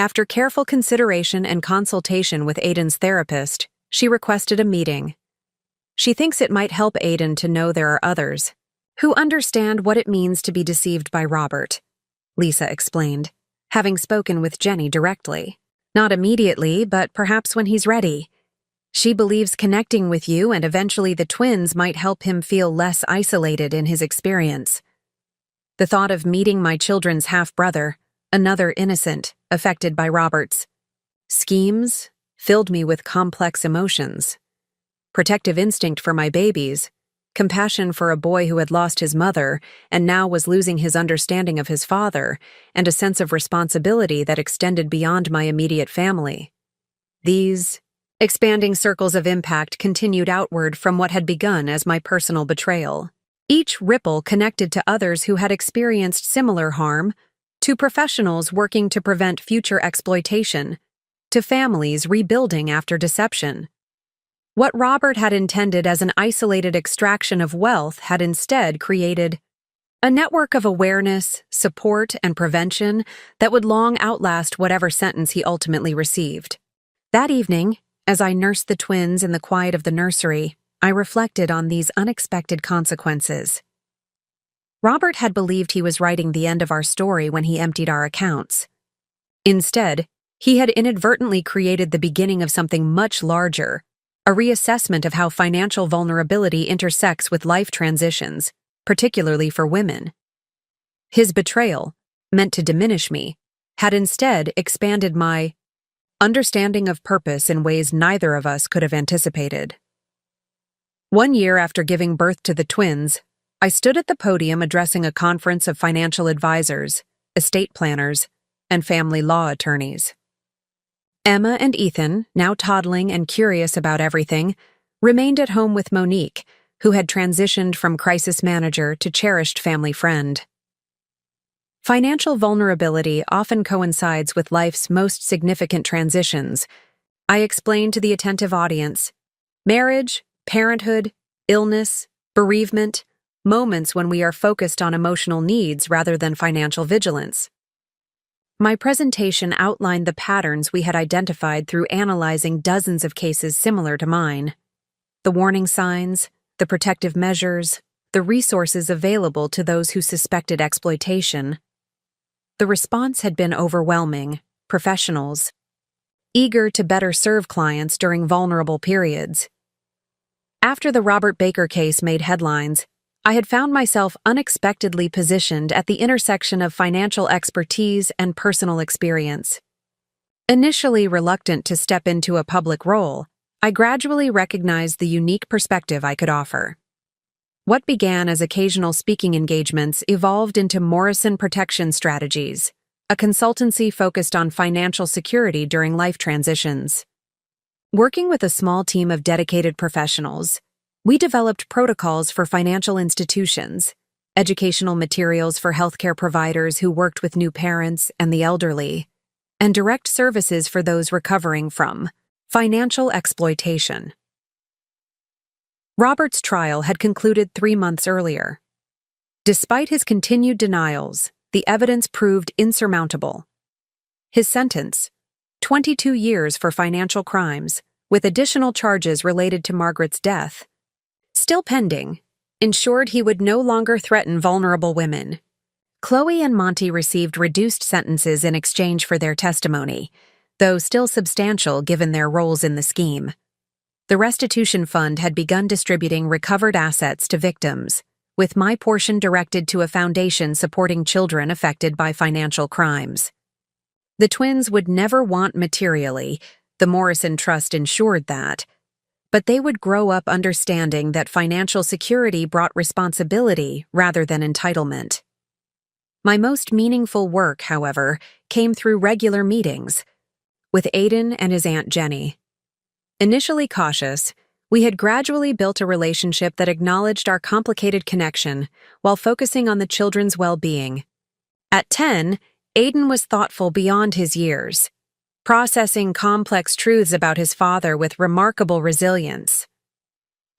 Speaker 1: After careful consideration and consultation with Aiden's therapist, she requested a meeting. She thinks it might help Aiden to know there are others who understand what it means to be deceived by Robert, Lisa explained, having spoken with Jenny directly. Not immediately, but perhaps when he's ready. She believes connecting with you and eventually the twins might help him feel less isolated in his experience. The thought of meeting my children's half-brother, another innocent, affected by Robert's schemes, filled me with complex emotions. Protective instinct for my babies, compassion for a boy who had lost his mother and now was losing his understanding of his father, and a sense of responsibility that extended beyond my immediate family. These expanding circles of impact continued outward from what had begun as my personal betrayal. Each ripple connected to others who had experienced similar harm, to professionals working to prevent future exploitation, to families rebuilding after deception. What Robert had intended as an isolated extraction of wealth had instead created a network of awareness, support, and prevention that would long outlast whatever sentence he ultimately received. That evening, as I nursed the twins in the quiet of the nursery, I reflected on these unexpected consequences. Robert had believed he was writing the end of our story when he emptied our accounts. Instead, he had inadvertently created the beginning of something much larger, a reassessment of how financial vulnerability intersects with life transitions, particularly for women. His betrayal, meant to diminish me, had instead expanded my understanding of purpose in ways neither of us could have anticipated. 1 year after giving birth to the twins, I stood at the podium addressing a conference of financial advisors, estate planners, and family law attorneys. Emma and Ethan, now toddling and curious about everything, remained at home with Monique, who had transitioned from crisis manager to cherished family friend. Financial vulnerability often coincides with life's most significant transitions. I explained to the attentive audience: marriage, parenthood, illness, bereavement, moments when we are focused on emotional needs rather than financial vigilance. My presentation outlined the patterns we had identified through analyzing dozens of cases similar to mine. The warning signs, the protective measures, the resources available to those who suspected exploitation. The response had been overwhelming. Professionals, eager to better serve clients during vulnerable periods. After the Robert Baker case made headlines, I had found myself unexpectedly positioned at the intersection of financial expertise and personal experience. Initially reluctant to step into a public role, I gradually recognized the unique perspective I could offer. What began as occasional speaking engagements evolved into Morrison Protection Strategies, a consultancy focused on financial security during life transitions. Working with a small team of dedicated professionals, we developed protocols for financial institutions, educational materials for healthcare providers who worked with new parents and the elderly, and direct services for those recovering from financial exploitation. Robert's trial had concluded 3 months earlier. Despite his continued denials, the evidence proved insurmountable. His sentence, 22 years for financial crimes, with additional charges related to Margaret's death, still pending, ensured he would no longer threaten vulnerable women. Chloe and Monty received reduced sentences in exchange for their testimony, though still substantial given their roles in the scheme. The restitution fund had begun distributing recovered assets to victims, with my portion directed to a foundation supporting children affected by financial crimes. The twins would never want materially, the Morrison Trust ensured that, but they would grow up understanding that financial security brought responsibility rather than entitlement. My most meaningful work, however, came through regular meetings with Aiden and his Aunt Jenny. Initially cautious, we had gradually built a relationship that acknowledged our complicated connection while focusing on the children's well-being. At 10, Aiden was thoughtful beyond his years, processing complex truths about his father with remarkable resilience.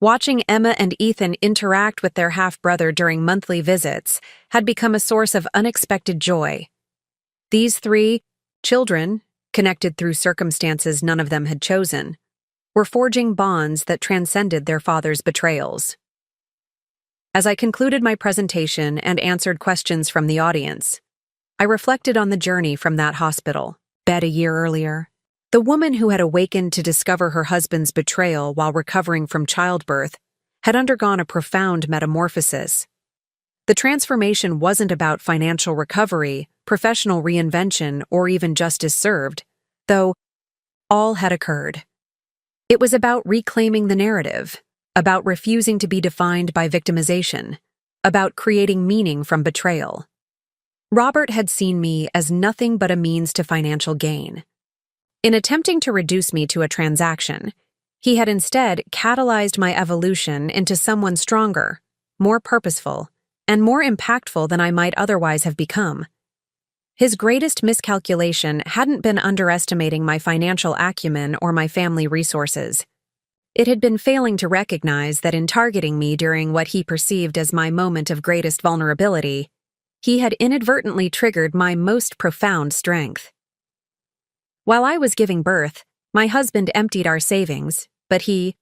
Speaker 1: Watching Emma and Ethan interact with their half-brother during monthly visits had become a source of unexpected joy. These 3 children, connected through circumstances none of them had chosen, were forging bonds that transcended their father's betrayals. As I concluded my presentation and answered questions from the audience, I reflected on the journey from that hospital bed a year earlier. The woman who had awakened to discover her husband's betrayal while recovering from childbirth had undergone a profound metamorphosis. The transformation wasn't about financial recovery, professional reinvention, or even justice served, though all had occurred. It was about reclaiming the narrative, about refusing to be defined by victimization, about creating meaning from betrayal. Robert had seen me as nothing but a means to financial gain. In attempting to reduce me to a transaction, he had instead catalyzed my evolution into someone stronger, more purposeful, and more impactful than I might otherwise have become. His greatest miscalculation hadn't been underestimating my financial acumen or my family resources. It had been failing to recognize that in targeting me during what he perceived as my moment of greatest vulnerability, he had inadvertently triggered my most profound strength. While I was giving birth, my husband emptied our savings, but he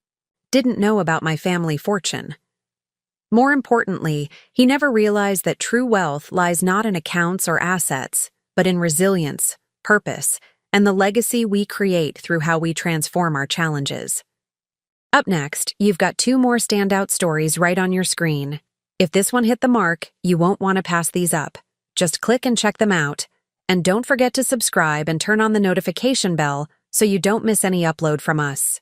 Speaker 1: didn't know about my family fortune. More importantly, he never realized that true wealth lies not in accounts or assets, but in resilience, purpose, and the legacy we create through how we transform our challenges. Up next, you've got 2 more standout stories right on your screen. If this one hit the mark, you won't want to pass these up. Just click and check them out. And don't forget to subscribe and turn on the notification bell so you don't miss any upload from us.